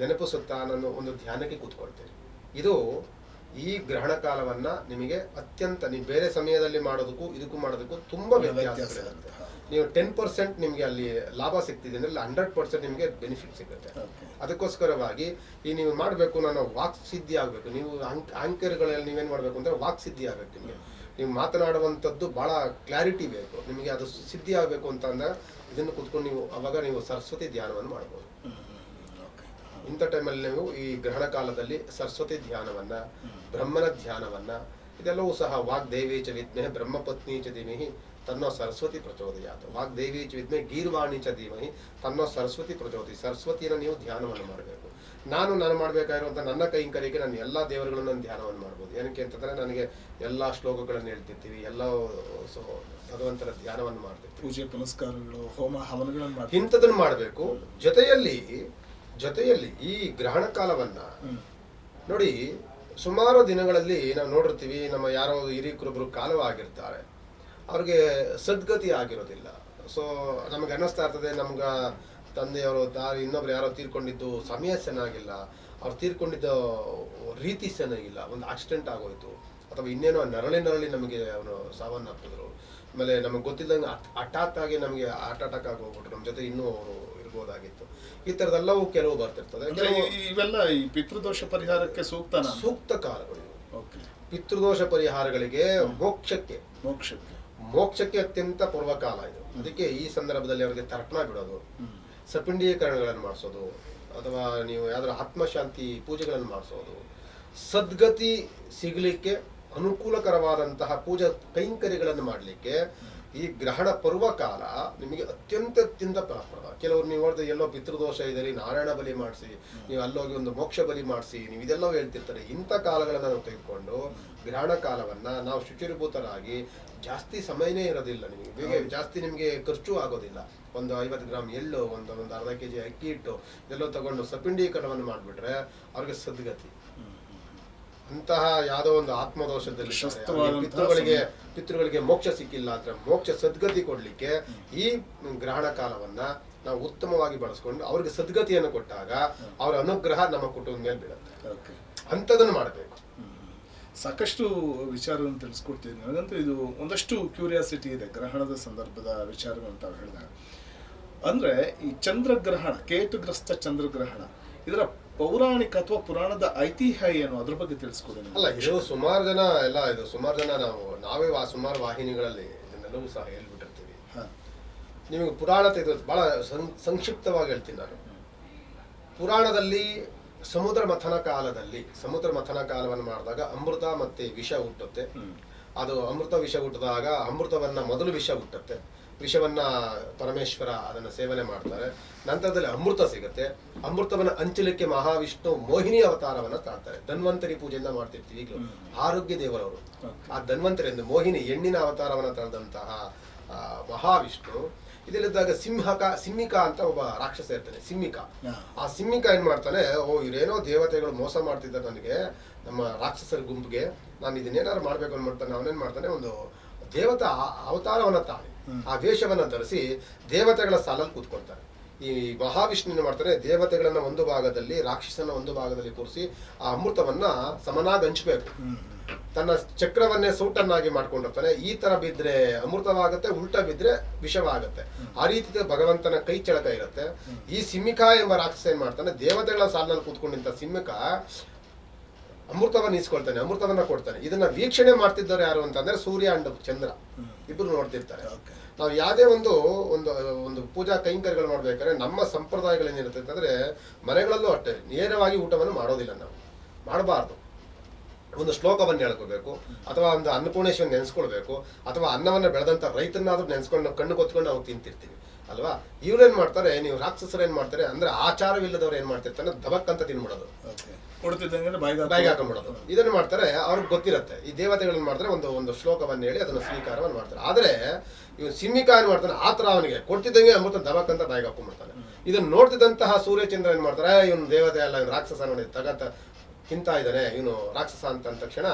ನೆನಪಿಸುತ್ತಾ ನಾನು ಒಂದು ಧ್ಯಾನಕ್ಕೆ ಕೂತ್ಕೊಳ್ತೇನೆ. ಇದು ಈ ಗ್ರಹಣ ಕಾಲವನ್ನ ನಿಮಗೆ ಅತ್ಯಂತ ನೀವು ಬೇರೆ ಸಮಯದಲ್ಲಿ ಮಾಡೋದಕ್ಕೂ ಇದಕ್ಕೂ ಮಾಡೋದಕ್ಕೂ ತುಂಬಾ ವ್ಯತ್ಯಾಸಗಳಿರುತ್ತೆ. ನೀವು 10% ನಿಮಗೆ ಅಲ್ಲಿ ಲಾಭ ಸಿಗ್ತಿದೆ ಅಂದ್ರೆ 100% ನಿಮಗೆ ಬೆನಿಫಿಟ್ ಸಿಗುತ್ತೆ. ಅದಕ್ಕೋಸ್ಕರವಾಗಿ ಈ ನೀವು ಮಾಡಬೇಕು, ನಾನು ವಾಕ್ ಸಿದ್ಧಿ ಆಗಬೇಕು. ನೀವು ಆಂಕರ್ಗಳಲ್ಲಿ ನೀವೇನು ಮಾಡಬೇಕು ಅಂದ್ರೆ ವಾಕ್ ಸಿದ್ಧಿ ಆಗಬೇಕು. ನಿಮಗೆ ನೀವು ಮಾತನಾಡುವಂಥದ್ದು ಬಹಳ ಕ್ಲಾರಿಟಿ ಬೇಕು. ನಿಮಗೆ ಅದು ಸಿದ್ಧಿ ಆಗಬೇಕು ಅಂತ ಅಂದಾಗ ಇದನ್ನು ಕೂತ್ಕೊಂಡು ನೀವು ಅವಾಗ ನೀವು ಸರಸ್ವತಿ ಧ್ಯಾನವನ್ನು ಮಾಡ್ಬೋದು. ಇಂಥ ಟೈಮಲ್ಲಿ ನೀವು ಈ ಗ್ರಹಣ ಕಾಲದಲ್ಲಿ ಸರಸ್ವತಿ ಧ್ಯಾನವನ್ನ, ಬ್ರಹ್ಮನ ಧ್ಯಾನವನ್ನ, ಇದೆಲ್ಲವೂ ಸಹ ವಾಗ್ದೇವಿ ಚ ವಿದ್ಮೆ ಬ್ರಹ್ಮಪತ್ನಿ ಚ ಧೀಮಹಿ ತನ್ನೋ ಸರಸ್ವತಿ ಪ್ರಚೋದಯಾತ್, ವಾಗ್ದೇವಿ ಚ ವಿದ್ಮೆ ಗೀರ್ವಾಣಿ ಚ ಧೀಮಹಿ ತನ್ನೋ ಸರಸ್ವತಿ ಪ್ರಚೋದಯ. ಸರಸ್ವತಿಯನ್ನು ನೀವು ಧ್ಯಾನವನ್ನು ಮಾಡಬೇಕು. ನಾನು ಮಾಡಬೇಕಾಗಿರುವಂಥ ನನ್ನ ಕೈಂಕರ್ಯಕ್ಕೆ ನಾನು ಎಲ್ಲ ದೇವರುಗಳನ್ನು ನಾನು ಧ್ಯಾನವನ್ನು ಮಾಡ್ಬೋದು. ಏನಕ್ಕೆ ಅಂತಂದ್ರೆ ನನಗೆ ಎಲ್ಲ ಶ್ಲೋಕಗಳನ್ನು ಹೇಳ್ತಿರ್ತೀವಿ, ಎಲ್ಲ ಭಗವಂತನ ಧ್ಯಾನವನ್ನು ಮಾಡ್ತಿರ್ತೀವಿ, ಪೂಜೆ ಪುನಸ್ಕಾರಗಳು, ಹೋಮ ಹವನಗಳನ್ನು ಮಾಡಿ ಇಂಥದನ್ನು ಮಾಡಬೇಕು. ಜೊತೆಯಲ್ಲಿ ಈ ಗ್ರಹಣ ಕಾಲವನ್ನ ನೋಡಿ, ಸುಮಾರು ದಿನಗಳಲ್ಲಿ ನಾವು ನೋಡಿರ್ತೀವಿ, ನಮ್ಮ ಯಾರೋ ಹಿರಿಯರೊಬ್ಬರು ಕಾಲವಾಗಿರ್ತಾರೆ, ಅವ್ರಿಗೆ ಸದ್ಗತಿ ಆಗಿರೋದಿಲ್ಲ. ಸೊ ನಮಗೆ ಅನ್ನಿಸ್ತಾ ಇರ್ತದೆ, ನಮ್ಗೆ ತಂದೆಯವರು ಇನ್ನೊಬ್ರು ಯಾರೋ ತೀರ್ಕೊಂಡಿದ್ದು ಸಮಯ ಚೆನ್ನಾಗಿಲ್ಲ, ಅವ್ರು ತೀರ್ಕೊಂಡಿದ್ದ ರೀತಿ ಚೆನ್ನಾಗಿಲ್ಲ, ಒಂದು ಆಕ್ಸಿಡೆಂಟ್ ಆಗೋಯ್ತು, ಅಥವಾ ಇನ್ನೇನೋ ನರಳಿ ನಮಗೆ ಅವನು ಸಾವನ್ನಪ್ಪಿದ್ರು, ಆಮೇಲೆ ನಮಗೆ ಗೊತ್ತಿಲ್ಲದಂಗೆ ಹಠಾತ್ ಆಗಿ ನಮಗೆ ಹಾರ್ಟ್ ಅಟ್ಯಾಕ್ ಆಗಿ ಹೋಗ್ಬಿಟ್ರು, ನಮ್ಮ ಜೊತೆ ಇನ್ನೂ ಅವರು ಇರ್ಬೋದಾಗಿತ್ತು. ಈ ತರದೆಲ್ಲವೂ ಕೆಲವು ಬರ್ತಿರ್ತದೆ. ಇವೆಲ್ಲ ಈ ಪಿತೃದೋಷ ಪರಿಹಾರಕ್ಕೆ ಸೂಕ್ತ ಕಾಲಗಳು. ಪಿತೃದೋಷ ಪರಿಹಾರಗಳಿಗೆ ಮೋಕ್ಷಕ್ಕೆ ಅತ್ಯಂತ ಪೂರ್ವಕಾಲ ಇದು. ಅದಕ್ಕೆ ಈ ಸಂದರ್ಭದಲ್ಲಿ ಅವರಿಗೆ ತರ್ಪಣ ಬಿಡೋದು, ಸಪಿಂಡೀಕರಣಗಳನ್ನು ಮಾಡಿಸೋದು, ಅಥವಾ ನೀವು ಯಾವ್ದಾದ್ರು ಆತ್ಮಶಾಂತಿ ಪೂಜೆಗಳನ್ನು ಮಾಡಿಸೋದು, ಸದ್ಗತಿ ಸಿಗಲಿಕ್ಕೆ ಅನುಕೂಲಕರವಾದಂತಹ ಪೂಜಾ ಕೈಂಕರ್ಯಗಳನ್ನು ಮಾಡಲಿಕ್ಕೆ ಈ ಗ್ರಹಣ ಪರ್ವಕಾಲ ನಿಮಗೆ ಅತ್ಯಂತ ಫಲಪ್ರದ. ಕೆಲವರು ನೀವು ನೋಡಿದ್ರೆ ಎಲ್ಲೋ ಪಿತೃದೋಷ ಇದೆ, ನಾರಾಯಣ ಬಲಿ ಮಾಡಿಸಿ, ನೀವು ಅಲ್ಲೋಗಿ ಒಂದು ಮೋಕ್ಷ ಬಲಿ ಮಾಡಿಸಿ, ನೀವು ಇದೆಲ್ಲ ಹೇಳ್ತಿರ್ತಾರೆ. ಇಂಥ ಕಾಲಗಳನ್ನು ನಾವು ತೆಗೆದುಕೊಂಡು ಗ್ರಹಣ ಕಾಲವನ್ನ ನಾವು ಶುಚಿರ್ಭೂತರಾಗಿ, ಜಾಸ್ತಿ ಸಮಯನೇ ಇರೋದಿಲ್ಲ ನಿಮಗೆ, ಬೇಗ ಜಾಸ್ತಿ ನಿಮಗೆ ಖರ್ಚು ಆಗೋದಿಲ್ಲ. ಒಂದು 50 ಗ್ರಾಮ್ ಎಳ್ಳು, ಒಂದು ಅರ್ಧ kg ಅಕ್ಕಿ ಹಿಟ್ಟು ಇದೆಲ್ಲ ತಗೊಂಡು ಸಪಿಂಡೀಕರಣವನ್ನು ಮಾಡಿಬಿಟ್ರೆ ಅವ್ರಿಗೆ ಸದ್ಗತಿ. ಅಂತಹ ಯಾವುದೋ ಒಂದು ಆತ್ಮದೋಷದಲ್ಲಿ ಪಿತೃಗಳಿಗೆ ಮೋಕ್ಷ ಸಿಕ್ಕಿಲ್ಲ ಅಂದ್ರೆ ಮೋಕ್ಷ ಸದ್ಗತಿ ಕೊಡ್ಲಿಕ್ಕೆ ಈ ಗ್ರಹಣ ಕಾಲವನ್ನ ನಾವು ಉತ್ತಮವಾಗಿ ಬಳಸ್ಕೊಂಡು ಅವ್ರಿಗೆ ಸದ್ಗತಿಯನ್ನು ಕೊಟ್ಟಾಗ ಅವರ ಅನುಗ್ರಹ ನಮ್ಮ ಕುಟುಂಬದ ಮೇಲೆ ಬೀಳುತ್ತೆ. ಅಂಥದನ್ನು ಮಾಡಬೇಕು. ಸಾಕಷ್ಟು ವಿಚಾರವನ್ನು ತಿಳಿಸ್ಕೊಡ್ತೀನಿ. ನನಗಂತೂ ಇದು ಒಂದಷ್ಟು ಕ್ಯೂರಿಯಾಸಿಟಿ ಇದೆ ಗ್ರಹಣದ ಸಂದರ್ಭದ ವಿಚಾರಗಳು ಅಂತ ಹೇಳಿದಾಗ. ಅಂದ್ರೆ ಈ ಚಂದ್ರಗ್ರಹಣ, ಕೇತುಗ್ರಸ್ತ ಚಂದ್ರಗ್ರಹಣ, ಇದರ ಪೌರಾಣಿಕ ಅಥವಾ ಪುರಾಣದ ಐತಿಹ್ಯ ಏನು, ಅದ್ರ ಬಗ್ಗೆ ತಿಳಿಸ್ಕೊಡಿ. ಅಲ್ಲ, ಇದು ಸುಮಾರು ಜನ ನಾವೇ ಸುಮಾರು ವಾಹಿನಿಗಳಲ್ಲಿ ಇದನ್ನೆಲ್ಲವೂ ಸಹ ಹೇಳ್ಬಿಟ್ಟಿರ್ತೀವಿ. ನಿಮಗೆ ಪುರಾಣ ತೆಗೆದು ಬಹಳ ಸಂಕ್ಷಿಪ್ತವಾಗಿ ಹೇಳ್ತೀನಿ ನಾನು. ಪುರಾಣದಲ್ಲಿ ಸಮುದ್ರ ಮಥನ ಕಾಲವನ್ನು ಮಾಡಿದಾಗ ಅಮೃತ ಮತ್ತೆ ವಿಷ ಹುಟ್ಟುತ್ತೆ. ಅದು ಅಮೃತ ವಿಷ ಹುಟ್ಟಿದಾಗ ಅಮೃತವನ್ನ ಮೊದಲು ವಿಷ ಹುಟ್ಟುತ್ತೆ. ವಿಷವನ್ನ ಪರಮೇಶ್ವರ ಅದನ್ನ ಸೇವನೆ ಮಾಡ್ತಾರೆ. ನಂತರದಲ್ಲಿ ಅಮೃತ ಸಿಗುತ್ತೆ. ಅಮೃತವನ್ನ ಹಂಚಲಿಕ್ಕೆ ಮಹಾವಿಷ್ಣು ಮೋಹಿನಿ ಅವತಾರವನ್ನ ತಾಳ್ತಾರೆ. ಧನ್ವಂತರಿ ಪೂಜೆಯಿಂದ ಮಾಡ್ತಿರ್ತೀವಿ ಈಗಲೂ. ಆರೋಗ್ಯ ದೇವರವರು ಆ ಧನ್ವಂತರಿ ಎಂದು ಮೋಹಿನಿ ಹೆಣ್ಣಿನ ಅವತಾರವನ್ನ ತಾಳ್ದಂತಹ ಮಹಾವಿಷ್ಣು ಇದಲ್ಲಿದ್ದಾಗ ಸಿಮ್ಮಿಕಾ ಅಂತ ಒಬ್ಬ ರಾಕ್ಷಸ ಇರ್ತಾನೆ, ಸಿಮ್ಮಿಕಾ. ಆ ಸಿಮ್ಮಿಕಾ ಏನ್ ಮಾಡ್ತಾನೆ, ಇವ್ರೇನೋ ದೇವತೆಗಳು ಮೋಸ ಮಾಡ್ತಿದ್ದಾರೆ ನನಗೆ, ನಮ್ಮ ರಾಕ್ಷಸರ ಗುಂಪಿಗೆ, ನಾನು ಇದನ್ನೇನಾದ್ರು ಮಾಡ್ಬೇಕು ಅನ್ಮಾಡ್ತಾನೆ. ಅವನೇನ್ ಮಾಡ್ತಾನೆ, ಒಂದು ದೇವತಾ ಅವತಾರವನ್ನ ತಾಳಿ ಆ ವೇಷವನ್ನ ಧರಿಸಿ ದೇವತೆಗಳ ಸಾಲಲ್ಲಿ ಕೂತ್ಕೊಳ್ತಾರೆ. ಈ ಮಹಾವಿಷ್ಣುವಿನ ಮಾಡ್ತಾನೆ, ದೇವತೆಗಳನ್ನ ಒಂದು ಭಾಗದಲ್ಲಿ, ರಾಕ್ಷಸನ ಒಂದು ಭಾಗದಲ್ಲಿ ಕೂರಿಸಿ ಆ ಅಮೃತವನ್ನ ಸಮನಾಗಿ ಹಂಚ್ಬೇಕು. ತನ್ನ ಚಕ್ರವನ್ನೇ ಸೂಟನ್ನಾಗಿ ಮಾಡ್ಕೊಂಡಿರ್ತಾನೆ. ಈ ತರ ಬಿದ್ರೆ ಅಮೃತವಾಗುತ್ತೆ, ಉಲ್ಟಾ ಬಿದ್ರೆ ವಿಷವಾಗುತ್ತೆ. ಆ ರೀತಿ ಭಗವಂತನ ಕೈ ಚಳಕ ಇರುತ್ತೆ. ಈ ಸಿಮ್ಮಿಕಾ ಎಂಬ ರಾಕ್ಷಸ ಏನ್ ಮಾಡ್ತಾನೆ, ದೇವತೆಗಳ ಸಾಲಿನಲ್ಲಿ ಕೂತ್ಕೊಂಡಿದ್ದ ಸಿಮ್ಮಿಕಾ ಅಮೃತವನ್ನ ಇಸ್ಕೊಳ್ತಾನೆ, ಅಮೃತವನ್ನ ಕೊಡ್ತಾನೆ. ಇದನ್ನ ವೀಕ್ಷಣೆ ಮಾಡ್ತಿದ್ದವ್ರು ಯಾರು ಅಂತಂದ್ರೆ ಸೂರ್ಯ ಅಂಡ್ ಚಂದ್ರ ಇಬ್ರು ನೋಡ್ತಿರ್ತಾರೆ. ನಾವು ಯಾವುದೇ ಒಂದು ಒಂದು ಒಂದು ಪೂಜಾ ಕೈಂಕರ್ಯಗಳು ಮಾಡ್ಬೇಕಾದ್ರೆ ನಮ್ಮ ಸಂಪ್ರದಾಯಗಳೇನಿರುತ್ತೆ ಅಂತಂದ್ರೆ, ಮನೆಗಳಲ್ಲೂ ಅಷ್ಟೇ ನೇರವಾಗಿ ಊಟವನ್ನು ಮಾಡೋದಿಲ್ಲ, ನಾವು ಮಾಡಬಾರ್ದು. ಒಂದು ಶ್ಲೋಕವನ್ನು ಹೇಳ್ಕೋಬೇಕು, ಅಥವಾ ಒಂದು ಅನ್ನಪೂರ್ಣೇಶ್ವರನ್ನ ನೆನೆಸ್ಕೊಳ್ಬೇಕು, ಅಥವಾ ಅನ್ನವನ್ನ ಬೆಳೆದಂತ ರೈತನಾದ್ರೂ ನೆನೆಸ್ಕೊಂಡು ನಾವು ಕಣ್ಣು ಕೊತ್ಕೊಂಡು ನಾವು ತಿಂತಿರ್ತೀವಿ ಅಲ್ವಾ. ಇವ್ರೇನ್ ಮಾಡ್ತಾರೆ, ನೀವು ರಾಕ್ಷಸರು ಏನ್ ಮಾಡ್ತಾರೆ ಅಂದ್ರೆ, ಆಚಾರವಿಲ್ಲದವ್ರು ಏನ್ ಮಾಡ್ತಿರ್ತಾರೆ, ದಬಕ್ ಅಂತ ತಿನ್ಬಿಡೋದು, ಬಾಯಿಗೆ ಹಾಕೊಂಡ್ಬಿಡೋದು. ಇದನ್ನ ಮಾಡ್ತಾರೆ. ಅವ್ರಿಗೆ ಗೊತ್ತಿರುತ್ತೆ ಈ ದೇವತೆಗಳನ್ನ ಮಾಡ್ತಾರೆ, ಒಂದು ಶ್ಲೋಕವನ್ನು ಹೇಳಿ ಅದನ್ನ ಸ್ವೀಕಾರವನ್ನು ಮಾಡ್ತಾರೆ. ಆದ್ರೆ ಇವನು ಸಿಮ್ಮಿಕಾ ಏನ್ ಮಾಡ್ತಾನೆ, ಆತರ ಅವನಿಗೆ ಕೊಡ್ತಿದ್ದಂಗೆ ಅಮೃತ ದಬಕ್ ಅಂತ ಬಾಯಿಗೆ ಹಾಕೊಂಡ್ಬಿಡ್ತಾನೆ. ಇದನ್ನ ನೋಡ್ತಿದ್ದಂತಹ ಸೂರ್ಯಚಂದ್ರ ಏನ್ ಮಾಡ್ತಾರೆ, ಇವನು ದೇವತೆ ಅಲ್ಲ, ಇವನು ರಾಕ್ಷಸ ನೋಡಿ ತಗಂತ ತಿಂತಾ ಇದ್ದಾನೆ ಇವನು ರಾಕ್ಷಸ ಅಂತ ಅಂದ ತಕ್ಷಣ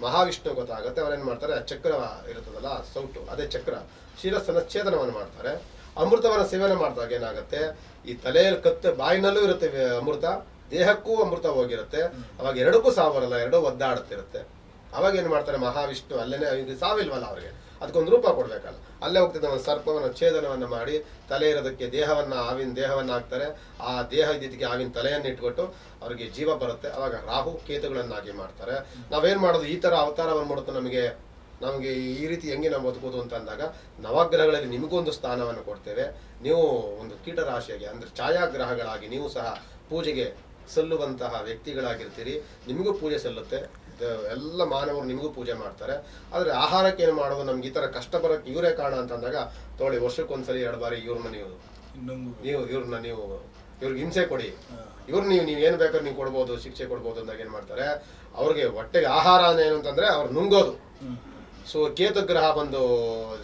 ಮಹಾವಿಷ್ಣು ಗೊತ್ತಾಗುತ್ತೆ. ಅವ್ರೇನ್ ಮಾಡ್ತಾರೆ, ಚಕ್ರ ಇರುತ್ತದಲ್ಲ ಸೌಟು, ಅದೇ ಚಕ್ರ ಶಿರಸ್ಸನ್ನ ಛೇದನವನ್ನು ಮಾಡ್ತಾರೆ. ಅಮೃತವನ್ನ ಸೇವನೆ ಮಾಡಿದಾಗ ಏನಾಗುತ್ತೆ, ಈ ತಲೆಯಲ್ಲಿ ಬಾಯಿನಲ್ಲೂ ಇರುತ್ತೆ ಅಮೃತ, ದೇಹಕ್ಕೂ ಅಮೃತ ಹೋಗಿರುತ್ತೆ. ಅವಾಗ ಎರಡಕ್ಕೂ ಸಾವರಲ್ಲ, ಎರಡೂ ಒದ್ದಾಡುತ್ತಿರುತ್ತೆ. ಅವಾಗ ಏನ್ ಮಾಡ್ತಾರೆ ಮಹಾವಿಷ್ಣು, ಅಲ್ಲೇನೆ ಸಾವಿಲ್ವಲ್ಲ ಅವ್ರಿಗೆ, ಅದಕ್ಕೊಂದು ರೂಪ ಕೊಡ್ಬೇಕಲ್ಲ, ಅಲ್ಲೇ ಹೋಗ್ತಿದ್ದ ಒಂದು ಸರ್ಪವನ್ನು ಛೇದನವನ್ನು ಮಾಡಿ ತಲೆ ಇರೋದಕ್ಕೆ ಆವಿನ ದೇಹವನ್ನ ಹಾಕ್ತಾರೆ. ಆ ದೇಹ ಇದ್ದಿದ್ದಕ್ಕೆ ಆವಿನ ತಲೆಯನ್ನು ಇಟ್ಕೊಟ್ಟು ಅವ್ರಿಗೆ ಜೀವ ಬರುತ್ತೆ. ಅವಾಗ ರಾಹು ಕೇತುಗಳನ್ನಾಗಿ ಮಾಡ್ತಾರೆ. ನಾವೇನ್ ಮಾಡೋದು, ಈ ತರ ಅವತಾರವನ್ನು ಮಾಡುತ್ತೆ ನಮಗೆ ಈ ರೀತಿ ಹೆಂಗೆ ನಾವು ಬದುಕೋದು ಅಂತ ಅಂದಾಗ ನವಗ್ರಹಗಳಲ್ಲಿ ನಿಮಗೊಂದು ಸ್ಥಾನವನ್ನು ಕೊಡ್ತೇವೆ. ನೀವು ಒಂದು ಕೀಟರಾಶಿಯಾಗಿ ಅಂದ್ರೆ ಛಾಯಾಗ್ರಹಗಳಾಗಿ ನೀವು ಸಹ ಪೂಜೆಗೆ ಸಲ್ಲುವಂತಹ ವ್ಯಕ್ತಿಗಳಾಗಿರ್ತೀರಿ. ನಿಮಗೂ ಪೂಜೆ ಸಲ್ಲುತ್ತೆ, ಎಲ್ಲ ಮಾನವರು ನಿಮಗೂ ಪೂಜೆ ಮಾಡ್ತಾರೆ. ಆದ್ರೆ ಆಹಾರಕ್ಕೆ ಏನು ಮಾಡೋದು, ನಮ್ಗೆ ಈ ತರ ಕಷ್ಟ ಬರೋಕ್ಕೆ ಇವರೇ ಕಾರಣ ಅಂತ ಅಂದಾಗ ತೊಗೊಳ್ಳಿ, ವರ್ಷಕ್ಕೊಂದ್ಸಲಿ 2 ಬಾರಿ ಇವ್ರಿಗೆ ಹಿಂಸೆ ಕೊಡಿ, ನೀವು ಏನ್ ಬೇಕಾದ್ರೆ ನೀವು ಕೊಡ್ಬೋದು, ಶಿಕ್ಷೆ ಕೊಡ್ಬೋದು ಅಂದಾಗ ಏನ್ ಮಾಡ್ತಾರೆ, ಅವ್ರಿಗೆ ಹೊಟ್ಟೆಗೆ ಆಹಾರ ಏನು ಅಂತಂದ್ರೆ ಅವ್ರು ನುಂಗೋದು. ಸೊ ಕೇತು ಗ್ರಹ ಬಂದು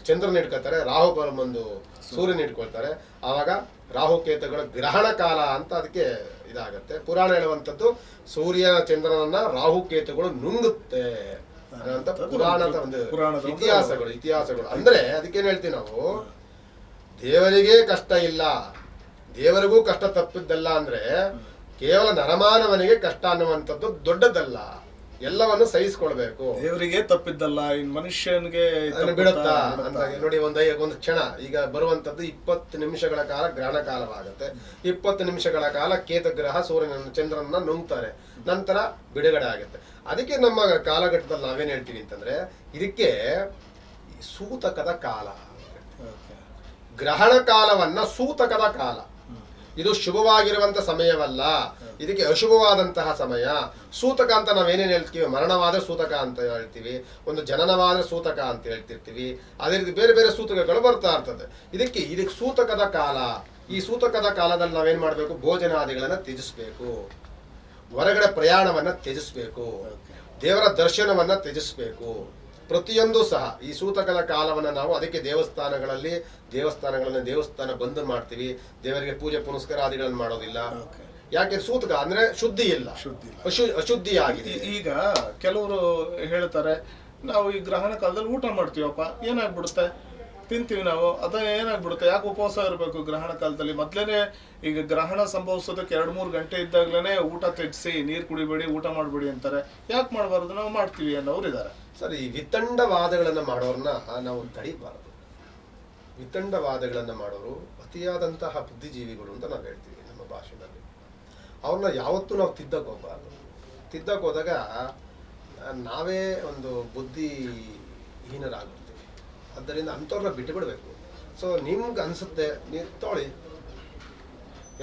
ಚಂದ್ರನ ಇಟ್ಕೊತಾರೆ, ರಾಹು ಬಂದು ಸೂರ್ಯನ ಇಟ್ಕೊಳ್ತಾರೆ. ಆವಾಗ ರಾಹು ಕೇತುಗಳ ಗ್ರಹಣ ಕಾಲ ಅಂತ ಅದಕ್ಕೆ ಇದಾಗತ್ತೆ. ಪುರಾಣ ಹೇಳುವಂಥದ್ದು ಸೂರ್ಯ ಚಂದ್ರನನ್ನ ರಾಹು ಕೇತುಗಳು ನುಂಗುತ್ತೆ ಅಂತ ಪುರಾಣದ ಒಂದು ಇತಿಹಾಸಗಳು. ಅಂದ್ರೆ ಅದಕ್ಕೇನ್ ಹೇಳ್ತೀವಿ ನಾವು, ದೇವರಿಗೆ ಕಷ್ಟ ಇಲ್ಲ, ದೇವರಿಗೂ ಕಷ್ಟ ತಪ್ಪಿದ್ದಲ್ಲ. ಅಂದ್ರೆ ಕೇವಲ ನರಮಾನವನಿಗೆ ಕಷ್ಟ ಅನ್ನುವಂಥದ್ದು ದೊಡ್ಡದಲ್ಲ, ಎಲ್ಲವನ್ನು ಸಹಿಸ್ಕೊಳ್ಬೇಕು. ದೇವರಿಗೆ ತಪ್ಪಿದ್ದಲ್ಲ, ಇನ್ ಮನುಷ್ಯನಿಗೆ ಬಿಡುತ್ತಾ ಅಂತ ನೋಡಿ. ಒಂದು ಕ್ಷಣ ಈಗ ಬರುವಂತದ್ದು 20 ನಿಮಿಷಗಳ ಕಾಲ ಗ್ರಹಣ ಕಾಲವಾಗುತ್ತೆ. 20 ನಿಮಿಷಗಳ ಕಾಲ ಕೇತುಗ್ರಹ ಸೂರ್ಯನ ಚಂದ್ರನ ನುಂಗ್ತಾರೆ, ನಂತರ ಬಿಡುಗಡೆ ಆಗುತ್ತೆ. ಅದಕ್ಕೆ ನಮ್ಮ ಕಾಲಘಟ್ಟದಲ್ಲಿ ನಾವೇನ್ ಹೇಳ್ತೀವಿ ಅಂತಂದ್ರೆ, ಇದಕ್ಕೆ ಸೂತಕದ ಕಾಲ, ಗ್ರಹಣ ಕಾಲವನ್ನ ಸೂತಕದ ಕಾಲ. ಇದು ಶುಭವಾಗಿರುವಂತ ಸಮಯವಲ್ಲ, ಇದಕ್ಕೆ ಅಶುಭವಾದಂತಹ ಸಮಯ. ಸೂತಕ ಅಂತ ನಾವೇನೇನು ಹೇಳ್ತೀವಿ, ಮರಣವಾದ ಸೂತಕ ಅಂತ ಹೇಳ್ತೀವಿ, ಒಂದು ಜನನವಾದ ಸೂತಕ ಅಂತ ಹೇಳ್ತಿರ್ತೀವಿ. ಅದೇ ರೀತಿ ಬೇರೆ ಬೇರೆ ಸೂತಕಗಳು ಬರ್ತಾ ಇರ್ತದೆ. ಇದಕ್ಕೆ ಸೂತಕದ ಕಾಲ. ಈ ಸೂತಕದ ಕಾಲದಲ್ಲಿ ನಾವೇನ್ ಮಾಡ್ಬೇಕು, ಭೋಜನಾದಿಗಳನ್ನ ತ್ಯಜಿಸ್ಬೇಕು, ಹೊರಗಡೆ ಪ್ರಯಾಣವನ್ನ ತ್ಯಜಿಸ್ಬೇಕು, ದೇವರ ದರ್ಶನವನ್ನ ತ್ಯಜಿಸ್ಬೇಕು. ಪ್ರತಿಯೊಂದು ಸಹ ಈ ಸೂತಕದ ಕಾಲವನ್ನ ನಾವು ಅದಕ್ಕೆ ದೇವಸ್ಥಾನ ಬಂದ್ ಮಾಡ್ತೀವಿ. ದೇವರಿಗೆ ಪೂಜೆ ಪುನಸ್ಕಾರಾದಿಗಳನ್ನು ಮಾಡೋದಿಲ್ಲ. ಯಾಕೆ, ಸೂತಕ ಅಂದ್ರೆ ಶುದ್ಧಿ ಇಲ್ಲ, ಅಶುದ್ಧಿ ಆಗಿದೆ. ಈಗ ಕೆಲವರು ಹೇಳ್ತಾರೆ, ನಾವು ಈ ಗ್ರಹಣ ಕಾಲದಲ್ಲಿ ಊಟ ಮಾಡ್ತೀವಪ್ಪ, ಏನಾಗ್ಬಿಡುತ್ತೆ, ತಿಂತೀವಿ ನಾವು, ಅದ ಏನಾಗ್ಬಿಡುತ್ತೆ, ಯಾಕೆ ಉಪವಾಸ ಇರಬೇಕು ಗ್ರಹಣ ಕಾಲದಲ್ಲಿ? ಮೊದ್ಲೇನೆ ಈಗ ಗ್ರಹಣ ಸಂಭವಿಸೋದಕ್ಕೆ 2-3 ಗಂಟೆ ಇದ್ದಾಗ್ಲೇನೆ ಊಟ ತ್ಯಜಿಸಿ, ನೀರು ಕುಡಿಬೇಡಿ, ಊಟ ಮಾಡಬೇಡಿ ಅಂತಾರೆ. ಯಾಕೆ ಮಾಡಬಾರ್ದು? ನಾವು ಮಾಡ್ತೀವಿ ಅನ್ನೋರು ಇದ್ದಾರೆ. ಸರ್, ಈ ವಿತಂಡವಾದಗಳನ್ನ ಮಾಡೋರ್ನ ನಾವು ತಡಿಬಾರದು. ವಿತಂಡವಾದಗಳನ್ನ ಮಾಡೋರು ಅತಿಯಾದಂತಹ ಬುದ್ಧಿಜೀವಿಗಳು ಅಂತ ನಾವು ಹೇಳ್ತೀವಿ ನಮ್ಮ ಭಾಷೆಯಲ್ಲಿ. ಅವ್ರನ್ನ ಯಾವತ್ತೂ ನಾವು ತಿದ್ದಕ್ಕೆ ಹೋಗ್ಬಾರ್ದು. ತಿದ್ದಕ್ಕೆ ಹೋದಾಗ ನಾವೇ ಒಂದು ಬುದ್ಧಿಹೀನರಾಗ್ಬಿಡ್ತೀವಿ. ಆದ್ದರಿಂದ ಅಂಥವ್ರನ್ನ ಬಿಟ್ಟು ಬಿಡಬೇಕು. ಸೊ ನಿಮ್ಗೆ ಅನ್ಸುತ್ತೆ, ನೀವು ತೊಗೊಳ್ಳಿ.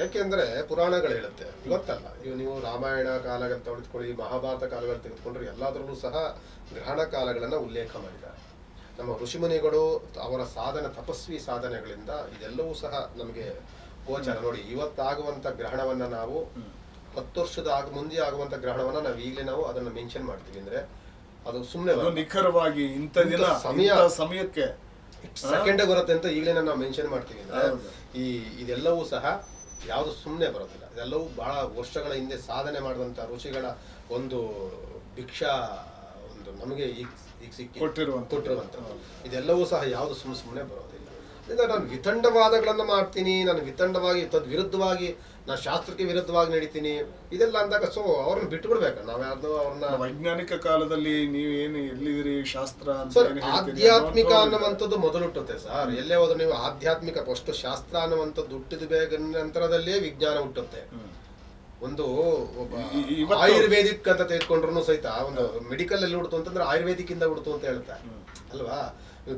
ಯಾಕೆಂದ್ರೆ ಪುರಾಣಗಳು ಹೇಳುತ್ತೆ, ಇವತ್ತಲ್ಲ, ನೀವು ರಾಮಾಯಣ ಕಾಲಗಳು ತೆಗೆದುಕೊಳ್ಳಿ, ಮಹಾಭಾರತ ಕಾಲಗಳು ತೆಗೆದುಕೊಂಡ್ರೆ ಎಲ್ಲದರಲ್ಲೂ ಸಹ ಗ್ರಹಣ ಕಾಲಗಳನ್ನ ಉಲ್ಲೇಖ ಮಾಡಿದ್ದಾರೆ. ನಮ್ಮ ಋಷಿಮುನಿಗಳು ಅವರ ತಪಸ್ವಿ ಸಾಧನೆಗಳಿಂದ ಇದೆಲ್ಲವೂ ಸಹ ನಮಗೆ ಗೋಚರ. ನೋಡಿ, ಇವತ್ತಾಗುವಂತ ಗ್ರಹಣವನ್ನ ನಾವು 10 ವರ್ಷದ ಮುಂದೆ ಆಗುವಂತ ಗ್ರಹಣವನ್ನ ನಾವು ಅದನ್ನ ಮೆನ್ಷನ್ ಮಾಡ್ತೀವಿ. ಅಂದ್ರೆ ಅದು ಸುಮ್ಮನೆ ನಿಖರವಾಗಿ ಇಂಥ ದಿನ ಸಮಯಕ್ಕೆ ಸೆಕೆಂಡ್ ಬರುತ್ತೆ ಅಂತ ಈಗಲೇ ನಾವು ಮೆನ್ಷನ್ ಮಾಡ್ತೀವಿ. ಅಂದ್ರೆ ಇದೆಲ್ಲವೂ ಸಹ ಯಾವುದು ಸುಮ್ಮನೆ ಬರೋದಿಲ್ಲ. ಇದೆಲ್ಲವೂ ಬಹಳ ವರ್ಷಗಳ ಹಿಂದೆ ಸಾಧನೆ ಮಾಡುವಂತ ಋಷಿಗಳ ಒಂದು ಭಿಕ್ಷಾ, ಒಂದು ನಮಗೆ ಈಗ ಸಿಕ್ಕಿ ಕೊಟ್ಟಿರುವಂಥದ್ದು. ಇದೆಲ್ಲವೂ ಸಹ ಯಾವುದು ಸುಮ್ಮನೆ ಬರೋದಿಲ್ಲ. ಇದರಿಂದ ನಾನು ವಿತಂಡವಾದಗಳನ್ನ ಮಾಡ್ತೀನಿ, ನಾನು ವಿತಂಡವಾಗಿ ವಿರುದ್ಧವಾಗಿ, ನಾನು ಶಾಸ್ತ್ರಕ್ಕೆ ವಿರುದ್ಧವಾಗಿ ನಡೀತೀನಿ, ಇದೆಲ್ಲ ಅಂದಾಗ ಸೊ ಅವ್ರನ್ನ ಬಿಟ್ಟು ಬಿಡ್ಬೇಕು. ನಾವ್ಯಾವ್ದು ಅವ್ರನ್ನ ವೈಜ್ಞಾನಿಕ ಕಾಲದಲ್ಲಿ ನೀವೇನು ಎಲ್ಲಿದಿರಿ ಶಾಸ್ತ್ರ ಸರ್, ಆಧ್ಯಾತ್ಮಿಕ ಅನ್ನುವಂಥದ್ದು ಮೊದಲುಟ್ಟುತ್ತೆ ಸರ್. ಎಲ್ಲೇ ಹೋದ್ರೆ ನೀವು ಆಧ್ಯಾತ್ಮಿಕ ಫಸ್ಟ್ ಶಾಸ್ತ್ರ ಅನ್ನುವಂಥದ್ದು ಹುಟ್ಟಿದ ನಂತರದಲ್ಲೇ ವಿಜ್ಞಾನ ಹುಟ್ಟುತ್ತೆ. ಒಂದು ಆಯುರ್ವೇದಿಕ್ ಅಂತ ತೆಗೆದುಕೊಂಡ್ರು ಸಹಿತ ಒಂದು ಮೆಡಿಕಲ್ ಎಲ್ಲಿ ಹುಡ್ತು ಅಂತಂದ್ರೆ ಆಯುರ್ವೇದಿಕ್ ಇಂದ ಹುಡ್ತು ಅಂತ ಹೇಳ್ತಾರೆ ಅಲ್ವಾ.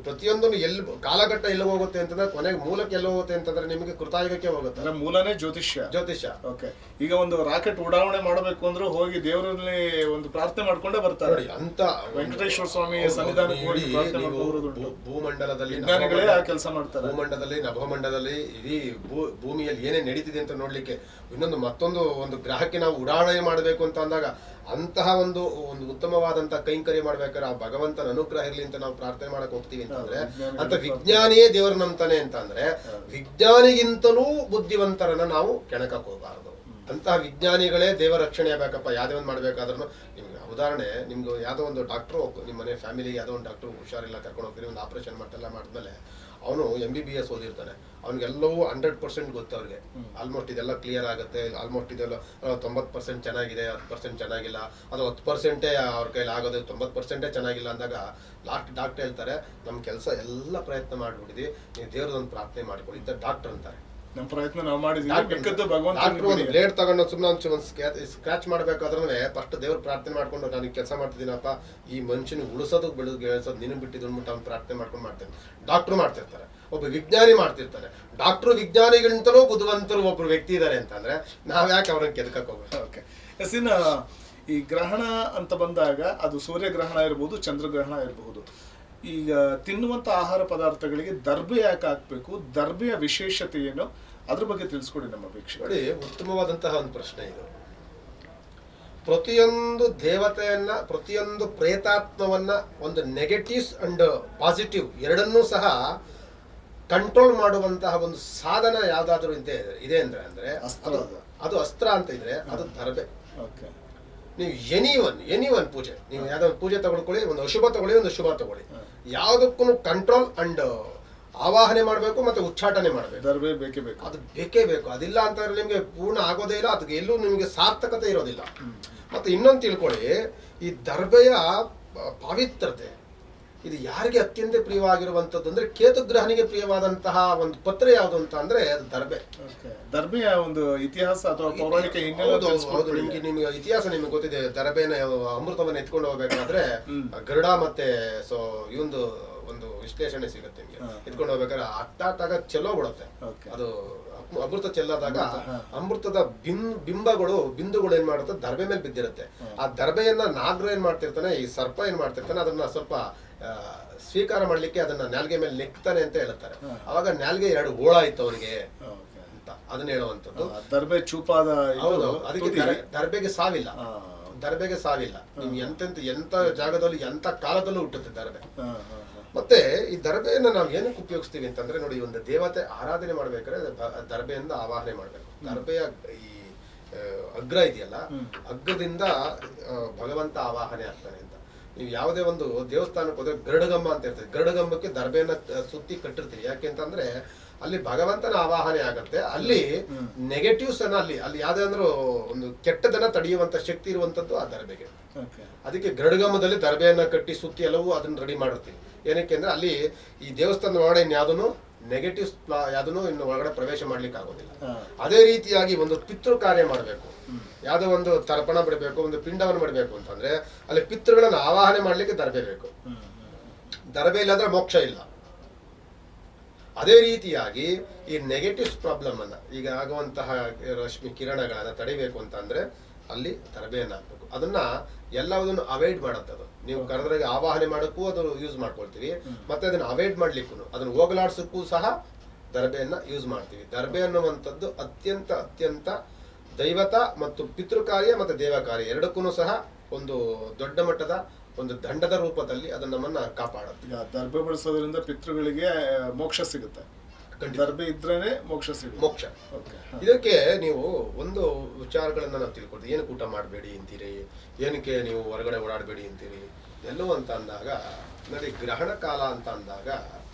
ಪ್ರತಿಯೊಂದನ್ನು ಕಾಲಘಟ್ಟ ಎಲ್ಲ ಹೋಗುತ್ತೆ ಅಂತಂದ್ರೆ ಕೊನೆಗೆ ಮೂಲಕ್ಕೆ ಎಲ್ಲ ಹೋಗುತ್ತೆ ಅಂತಂದ್ರೆ ನಿಮಗೆ ಕೃತಾಯುಗಕ್ಕೆ ಹೋಗುತ್ತೆ. ಮೂಲನೇ ಜ್ಯೋತಿಷ್ಯ. ಓಕೆ, ಈಗ ಒಂದು ರಾಕೆಟ್ ಉಡಾವಣೆ ಮಾಡಬೇಕು ಅಂದ್ರೆ ಹೋಗಿ ದೇವರಲ್ಲಿ ಒಂದು ಪ್ರಾರ್ಥನೆ ಮಾಡ್ಕೊಂಡೇ ಬರ್ತಾರೆ ನೋಡಿ. ಅಂತ ವೆಂಕಟೇಶ್ವರ ಸ್ವಾಮಿ ಸನ್ನಿಧಾನಕ್ಕೆ ಹೋಗಿ ಭೂಮಂಡಲದಲ್ಲಿ ಕೆಲಸ ಮಾಡ್ತಾರೆ. ಭೂಮಂಡಲದಲ್ಲಿ, ನಭಮಂಡಲದಲ್ಲಿ, ಇಡೀ ಭೂಮಿಯಲ್ಲಿ ಏನೇ ನಡೀತಿದೆ ಅಂತ ನೋಡ್ಲಿಕ್ಕೆ ಮತ್ತೊಂದು ಒಂದು ಗ್ರಹಕ್ಕೆ ನಾವು ಉಡಾವಣೆ ಮಾಡಬೇಕು ಅಂತ ಅಂದಾಗ ಅಂತಹ ಒಂದು ಉತ್ತಮವಾದಂತ ಕೈಂಕರ್ಯ ಮಾಡ್ಬೇಕಾದ್ರೆ ಆ ಭಗವಂತನ ಅನುಗ್ರಹ ಇರ್ಲಿ ಅಂತ ನಾವು ಪ್ರಾರ್ಥನೆ ಮಾಡಕ್ ಹೋಗ್ತೀವಿ ಅಂತಂದ್ರೆ, ಅಂತ ವಿಜ್ಞಾನಿಯೇ ದೇವರು ನಂಬ್ತಾನೆ ಅಂತ ಅಂದ್ರೆ ವಿಜ್ಞಾನಿಗಿಂತಲೂ ಬುದ್ಧಿವಂತರನ್ನ ನಾವು ಕೆಣಕಕ್ ಹೋಗಬಾರದು. ಅಂತಹ ವಿಜ್ಞಾನಿಗಳೇ ದೇವರ ರಕ್ಷಣೆ ಆಗಬೇಕಪ್ಪ. ಯಾವುದೇ ಒಂದು ಮಾಡಬೇಕಾದ್ರೂ ನಿಮ್ಗೆ ಉದಾಹರಣೆ, ನಿಮ್ಗೆ ಯಾವುದೋ ಒಂದು ಡಾಕ್ಟ್ರು ನಿಮ್ಮ ಮನೆ ಫ್ಯಾಮಿಲಿಗೆ ಯಾವುದೋ ಒಂದು ಡಾಕ್ಟ್ರು ಹುಷಾರಿಲ್ಲ ಕರ್ಕೊಂಡು ಹೋಗ್ತೀರಿ, ಒಂದು ಆಪರೇಷನ್ ಮಾಡ್ತೆಲ್ಲ ಮಾಡಿದ್ಮೇಲೆ ಅವನು MBBS ಓದಿರ್ತಾನೆ, ಅವ್ನಿಗೆಲ್ಲವೂ 100% ಗೊತ್ತು ಅವ್ರಿಗೆ. ಆಲ್ಮೋಸ್ಟ್ ಇದೆಲ್ಲ ಕ್ಲಿಯರ್ ಆಗುತ್ತೆ, ಆಲ್ಮೋಸ್ಟ್ ಇದೆಲ್ಲ 90% ಚೆನ್ನಾಗಿದೆ, 10% ಚೆನ್ನಾಗಿಲ್ಲ, ಅದು 10% ಅವ್ರ ಕೈಲಿ ಆಗೋದು, 90% ಚೆನ್ನಾಗಿಲ್ಲ ಅಂದಾಗ ಲಾಸ್ಟ್ ಡಾಕ್ಟರ್ ಹೇಳ್ತಾರೆ, ನಮ್ಮ ಕೆಲಸ ಎಲ್ಲ ಪ್ರಯತ್ನ ಮಾಡಿಬಿಟ್ಟಿದ್ವಿ, ನೀವು ದೇವ್ರದೊಂದು ಪ್ರಾರ್ಥನೆ ಮಾಡ್ಕೊಳ್ಳಿ ಅಂತ ಡಾಕ್ಟರ್ ಅಂತಾರೆ. ನಮ್ಮ ಪ್ರಯತ್ನ ನಾವು ಮಾಡಿದ್ವಿ, ಭಗವಂತ ಬ್ಲೇಡ್ ತಗೊಂಡು ಸುಮ್ಮನೆ ಒಂದು ಸ್ಕ್ರಾಚ್ ಮಾಡ್ಬೇಕಾದ್ರೂ ಫಸ್ಟ್ ದೇವ್ರ ಪ್ರಾರ್ಥನೆ ಮಾಡ್ಕೊಂಡು ನಾನು ಕೆಲಸ ಮಾಡ್ತಿದ್ದೀನಪ್ಪ, ಈ ಮನುಷ್ಯನಿಗೆ ಉಳಿಸೋದು ಬೆಳೆಸೋದು ನಿನ್ನ ಬಿಟ್ಟಿದ್ದು ಅಂದ್ಬಿಟ್ಟು ಅವ್ನು ಪ್ರಾರ್ಥನೆ ಮಾಡ್ಕೊಂಡು ಮಾಡ್ತೇನೆ. ಡಾಕ್ಟ್ರು ಮಾಡ್ತಿರ್ತಾರೆ, ಒಬ್ಬ ವಿಜ್ಞಾನಿ ಮಾಡ್ತಿರ್ತಾರೆ. ಡಾಕ್ಟ್ರು ವಿಜ್ಞಾನಿಗಳಿಂತಲೂ ಬುದ್ಧಿವಂತರು ಒಬ್ರು ವ್ಯಕ್ತಿ ಇದ್ದಾರೆ ಅಂತಂದ್ರೆ ನಾವ್ ಯಾಕೆ ಅವ್ರನ್ನ ಕೆದಕಕ್ಕೆ ಹೋಗ್ಬೇಕು? ಓಕೆ. ಇನ್ನು ಈ ಗ್ರಹಣ ಅಂತ ಬಂದಾಗ ಅದು ಸೂರ್ಯಗ್ರಹಣ ಇರ್ಬೋದು, ಚಂದ್ರಗ್ರಹಣ ಇರಬಹುದು. ಈಗ ತಿನ್ನುವಂತ ಆಹಾರ ಪದಾರ್ಥಗಳಿಗೆ ದರ್ಬೆ ಯಾಕೆ ಹಾಕ್ಬೇಕು, ದರ್ಬೆಯ ವಿಶೇಷತೆ ಏನು, ಅದ್ರ ಬಗ್ಗೆ ತಿಳಿಸ್ಕೊಡಿ ನಮ್ಮ ವೀಕ್ಷಕ. ನೋಡಿ, ಉತ್ತಮವಾದಂತಹ ಒಂದು ಪ್ರಶ್ನೆ ಇದು. ಪ್ರತಿಯೊಂದು ದೇವತೆಯನ್ನ, ಪ್ರತಿಯೊಂದು ಪ್ರೇತಾತ್ಮವನ್ನ ಒಂದು ನೆಗೆಟಿವ್ಸ್ ಅಂಡ್ ಪಾಸಿಟಿವ್ ಎರಡನ್ನೂ ಸಹ ಕಂಟ್ರೋಲ್ ಮಾಡುವಂತಹ ಒಂದು ಸಾಧನ ಯಾವ್ದಾದ್ರು ಇದೆ ಅಂದ್ರೆ ಅದು ಅಸ್ತ್ರ ಅಂತ ಇದ್ರೆ ಅದು ದರ್ಬೆ. ನೀವು ಎನಿ ಒನ್ ಪೂಜೆ, ನೀವು ಯಾವ್ದೋ ಪೂಜೆ ತಗೊಳ್ಕೊಳ್ಳಿ, ಒಂದು ಅಶುಭ ತಗೊಳ್ಳಿ, ಒಂದು ಶುಭ ತಗೊಳ್ಳಿ, ಯಾವುದಕ್ಕೂ ಕಂಟ್ರೋಲ್ ಅಂಡ್ ಆವಾಹನೆ ಮಾಡಬೇಕು ಮತ್ತೆ ಉಚ್ಚಾಟನೆ ಮಾಡಬೇಕು. ದರ್ಬೆ ಬೇಕೇ ಬೇಕು, ಅದು ಬೇಕೇ ಬೇಕು. ಅದಿಲ್ಲ ಅಂತಂದ್ರೆ ನಿಮ್ಗೆ ಪೂರ್ಣ ಆಗೋದೇ ಇಲ್ಲ, ಅದಕ್ಕೆ ಎಲ್ಲೂ ನಿಮಗೆ ಸಾರ್ಥಕತೆ ಇರೋದಿಲ್ಲ. ಮತ್ತೆ ಇನ್ನೊಂದು ತಿಳ್ಕೊಳ್ಳಿ, ಈ ದರ್ಬೆಯ ಪಾವಿತ್ರತೆ ಇದು ಯಾರಿಗೆ ಅತ್ಯಂತ ಪ್ರಿಯವಾಗಿರುವಂತದ್ದು ಅಂದ್ರೆ ಕೇತುಗ್ರಹನಿಗೆ ಪ್ರಿಯವಾದಂತಹ ಒಂದು ಪತ್ರ ಯಾವುದು ಅಂತ ಅಂದ್ರೆ ಅದು ದರ್ಬೆ. ದರ್ಬೆಯ ಒಂದು ಇತಿಹಾಸ ಅಥವಾ ಪೌರಾಣಿಕ ಹಿನ್ನೆಲೆ ನಿಮ್ಗೆ ಇತಿಹಾಸ ನಿಮ್ಗೆ ಗೊತ್ತಿದೆ. ದರ್ಬೆನ ಅಮೃತವನ್ನ ಎತ್ಕೊಂಡು ಹೋಗ್ಬೇಕಾದ್ರೆ ಗರುಡ ಮತ್ತೆ ಇವಂದು ಒಂದು ವಿಶ್ಲೇಷಣೆ ಸಿಗುತ್ತೆ ನಿಮ್ಗೆ. ಎತ್ಕೊಂಡು ಹೋಗ್ಬೇಕಾದ್ರೆ ಅಟ್ಟಾಟಾಗ ಚೆಲ್ಲೋ ಬಿಡುತ್ತೆ ಅದು. ಅಮೃತ ಚೆಲ್ಲದಾಗ ಅಮೃತದ ಬಿಂದುಗಳು ಏನ್ ಮಾಡುತ್ತೆ, ದರ್ಬೆ ಮೇಲೆ ಬಿದ್ದಿರುತ್ತೆ. ಆ ದರ್ಬೆಯನ್ನ ನಾಗರು ಏನ್ ಮಾಡ್ತಿರ್ತಾನೆ, ಈ ಸರ್ಪ ಏನ್ ಮಾಡ್ತಿರ್ತಾನೆ, ಅದನ್ನ ಸ್ವಲ್ಪ ಸ್ವೀಕಾರ ಮಾಡ್ಲಿಕ್ಕೆ ಅದನ್ನ ನಾಲ್ಗೆ ಮೇಲೆ ನೆಕ್ತಾನೆ ಅಂತ ಹೇಳ್ತಾರೆ. ಅವಾಗ ನಾಲ್ಗೆ 2 ಗೋಳಾಯ್ತು ಅವನಿಗೆ ಅಂತ ಅದನ್ನ ಹೇಳುವಂಥದ್ದು. ದರ್ಬೆ ಚೂಪಾದ. ಹೌದು, ಅದಕ್ಕೆ ದರ್ಬೆಗೆ ಸಾವಿಲ್ಲ. ದರ್ಬೆಗೆ ಸಾವಿಲ್ಲ. ನಿಮ್ಗೆ ಎಂತ ಜಾಗದಲ್ಲಿ ಎಂತ ಕಾಲದಲ್ಲೂ ಹುಟ್ಟುತ್ತೆ ದರ್ಬೆ. ಮತ್ತೆ ಈ ದರ್ಬೆಯನ್ನ ನಾವು ಏನಕ್ಕೆ ಉಪಯೋಗಿಸ್ತೀವಿ ಅಂತಂದ್ರೆ, ನೋಡಿ, ಒಂದು ದೇವತೆ ಆರಾಧನೆ ಮಾಡ್ಬೇಕಾದ್ರೆ ದರ್ಬೆಯಿಂದ ಆವಾಹನೆ ಮಾಡ್ಬೇಕು. ದರ್ಬೆಯ ಈ ಅಗ್ರ ಇದೆಯಲ್ಲ, ಅಗ್ಗದಿಂದ ಭಗವಂತ ಆವಾಹನೆ ಆಗ್ತಾನೆ ಅಂತ. ನೀವು ಯಾವುದೇ ಒಂದು ದೇವಸ್ಥಾನಕ್ಕೆ ಹೋದ್ರೆ ಗರುಡಗಂಬ ಅಂತ ಇರ್ತದೆ, ಗರುಡಗಂಬಕ್ಕೆ ದರ್ಬೆಯನ್ನ ಸುತ್ತಿ ಕಟ್ಟಿರ್ತೀವಿ. ಯಾಕೆಂತಂದ್ರೆ ಅಲ್ಲಿ ಭಗವಂತನ ಆವಾಹನೆ ಆಗತ್ತೆ. ಅಲ್ಲಿ ನೆಗೆಟಿವ್ಸ್ ಅನ್ನ ಅಲ್ಲಿ ಯಾವ್ದೇ ಅಂದ್ರೂ ಒಂದು ಕೆಟ್ಟದನ್ನ ತಡೆಯುವಂತ ಶಕ್ತಿ ಇರುವಂತದ್ದು ಆ ದರ್ಬೆಗೆ. ಅದಕ್ಕೆ ಗರುಡಗಂಬದಲ್ಲಿ ದರ್ಬೆಯನ್ನ ಕಟ್ಟಿ ಸುತ್ತಿ ಎಲ್ಲವೂ ಅದನ್ನ ರೆಡಿ ಮಾಡಿರ್ತೀವಿ. ಏನಕ್ಕೆ ಅಂದ್ರೆ ಅಲ್ಲಿ ಈ ದೇವಸ್ಥಾನದ ಒಳಗಡೆ ಯಾವ್ದನ್ನು ನೆಗೆಟಿವ್ಸ್ ಯಾವ್ದನ್ನು ಇನ್ನು ಒಳಗಡೆ ಪ್ರವೇಶ ಮಾಡ್ಲಿಕ್ಕೆ ಆಗೋದಿಲ್ಲ. ಅದೇ ರೀತಿಯಾಗಿ ಒಂದು ಪಿತೃ ಕಾರ್ಯ ಮಾಡಬೇಕು, ಯಾವ್ದೋ ಒಂದು ತರ್ಪಣ ಬಿಡಬೇಕು, ಒಂದು ಪಿಂಡವನ್ನು ಮಾಡಬೇಕು ಅಂತಂದ್ರೆ ಅಲ್ಲಿ ಪಿತೃಗಳನ್ನ ಆವಾಹನೆ ಮಾಡ್ಲಿಕ್ಕೆ ದರ್ಬೆ ಬೇಕು. ದರ್ಬೆ ಇಲ್ಲಾಂದ್ರೆ ಮೋಕ್ಷ ಇಲ್ಲ. ಅದೇ ರೀತಿಯಾಗಿ ಈ ನೆಗೆಟಿವ್ಸ್ ಪ್ರಾಬ್ಲಮ್ ಅನ್ನ, ಈಗ ಆಗುವಂತಹ ರಶ್ಮಿ ಕಿರಣಗಳನ್ನ ತಡಿಬೇಕು ಅಂತಂದ್ರೆ ಅಲ್ಲಿ ದರ್ಬೆಯನ್ನ ಹಾಕ್ಬೇಕು. ಅದನ್ನ ಎಲ್ಲದನ್ನು ಅವಾಯ್ಡ್ ಮಾಡುತ್ತದು. ನೀವು ಕರೆದ್ರಾಗ ಆವಾಹನೆ ಮಾಡೋಕ್ಕೂ ಅದು ಯೂಸ್ ಮಾಡ್ಕೊಳ್ತೀವಿ, ಮತ್ತೆ ಅದನ್ನ ಅವಾಯ್ಡ್ ಮಾಡ್ಲಿಕ್ಕೂ, ಅದನ್ನ ಹೋಗಲಾಡ್ಸಕ್ಕೂ ಸಹ ದರ್ಬೆಯನ್ನ ಯೂಸ್ ಮಾಡ್ತೀವಿ. ದರ್ಬೆ ಅನ್ನುವಂಥದ್ದು ಅತ್ಯಂತ ದೈವತ ಮತ್ತು ಪಿತೃ ಕಾರ್ಯ ಮತ್ತೆ ದೇವ ಕಾರ್ಯ ಎರಡಕ್ಕೂ ಸಹ ಒಂದು ದೊಡ್ಡ ಮಟ್ಟದ ಒಂದು ದಂಡದ ರೂಪದಲ್ಲಿ ಅದನ್ನ ನಮ್ಮನ್ನ ಕಾಪಾಡುತ್ತೆ. ದರ್ಬೆ ಬಳಸೋದ್ರಿಂದ ಪಿತೃಗಳಿಗೆ ಮೋಕ್ಷ ಸಿಗುತ್ತೆ. ದರ್ಬೆ ಇದ್ರೇನೆ ಮೋಕ್ಷ ಸಿಗುತ್ತೆ. ಮೋಕ್ಷ. ಇದಕ್ಕೆ ನೀವು ಒಂದು ವಿಚಾರಗಳನ್ನ ನಾವು ತಿಳ್ಕೊಳ್ತೀವಿ. ಏನಕ್ಕೆ ಊಟ ಮಾಡಬೇಡಿ ಅಂತೀರಿ, ಏನಕ್ಕೆ ನೀವು ಹೊರಗಡೆ ಓಡಾಡಬೇಡಿ ಅಂತೀರಿ ಎಲ್ಲವೂ ಅಂತ ಅಂದಾಗ, ನೋಡಿ, ಗ್ರಹಣ ಕಾಲ ಅಂತ ಅಂದಾಗ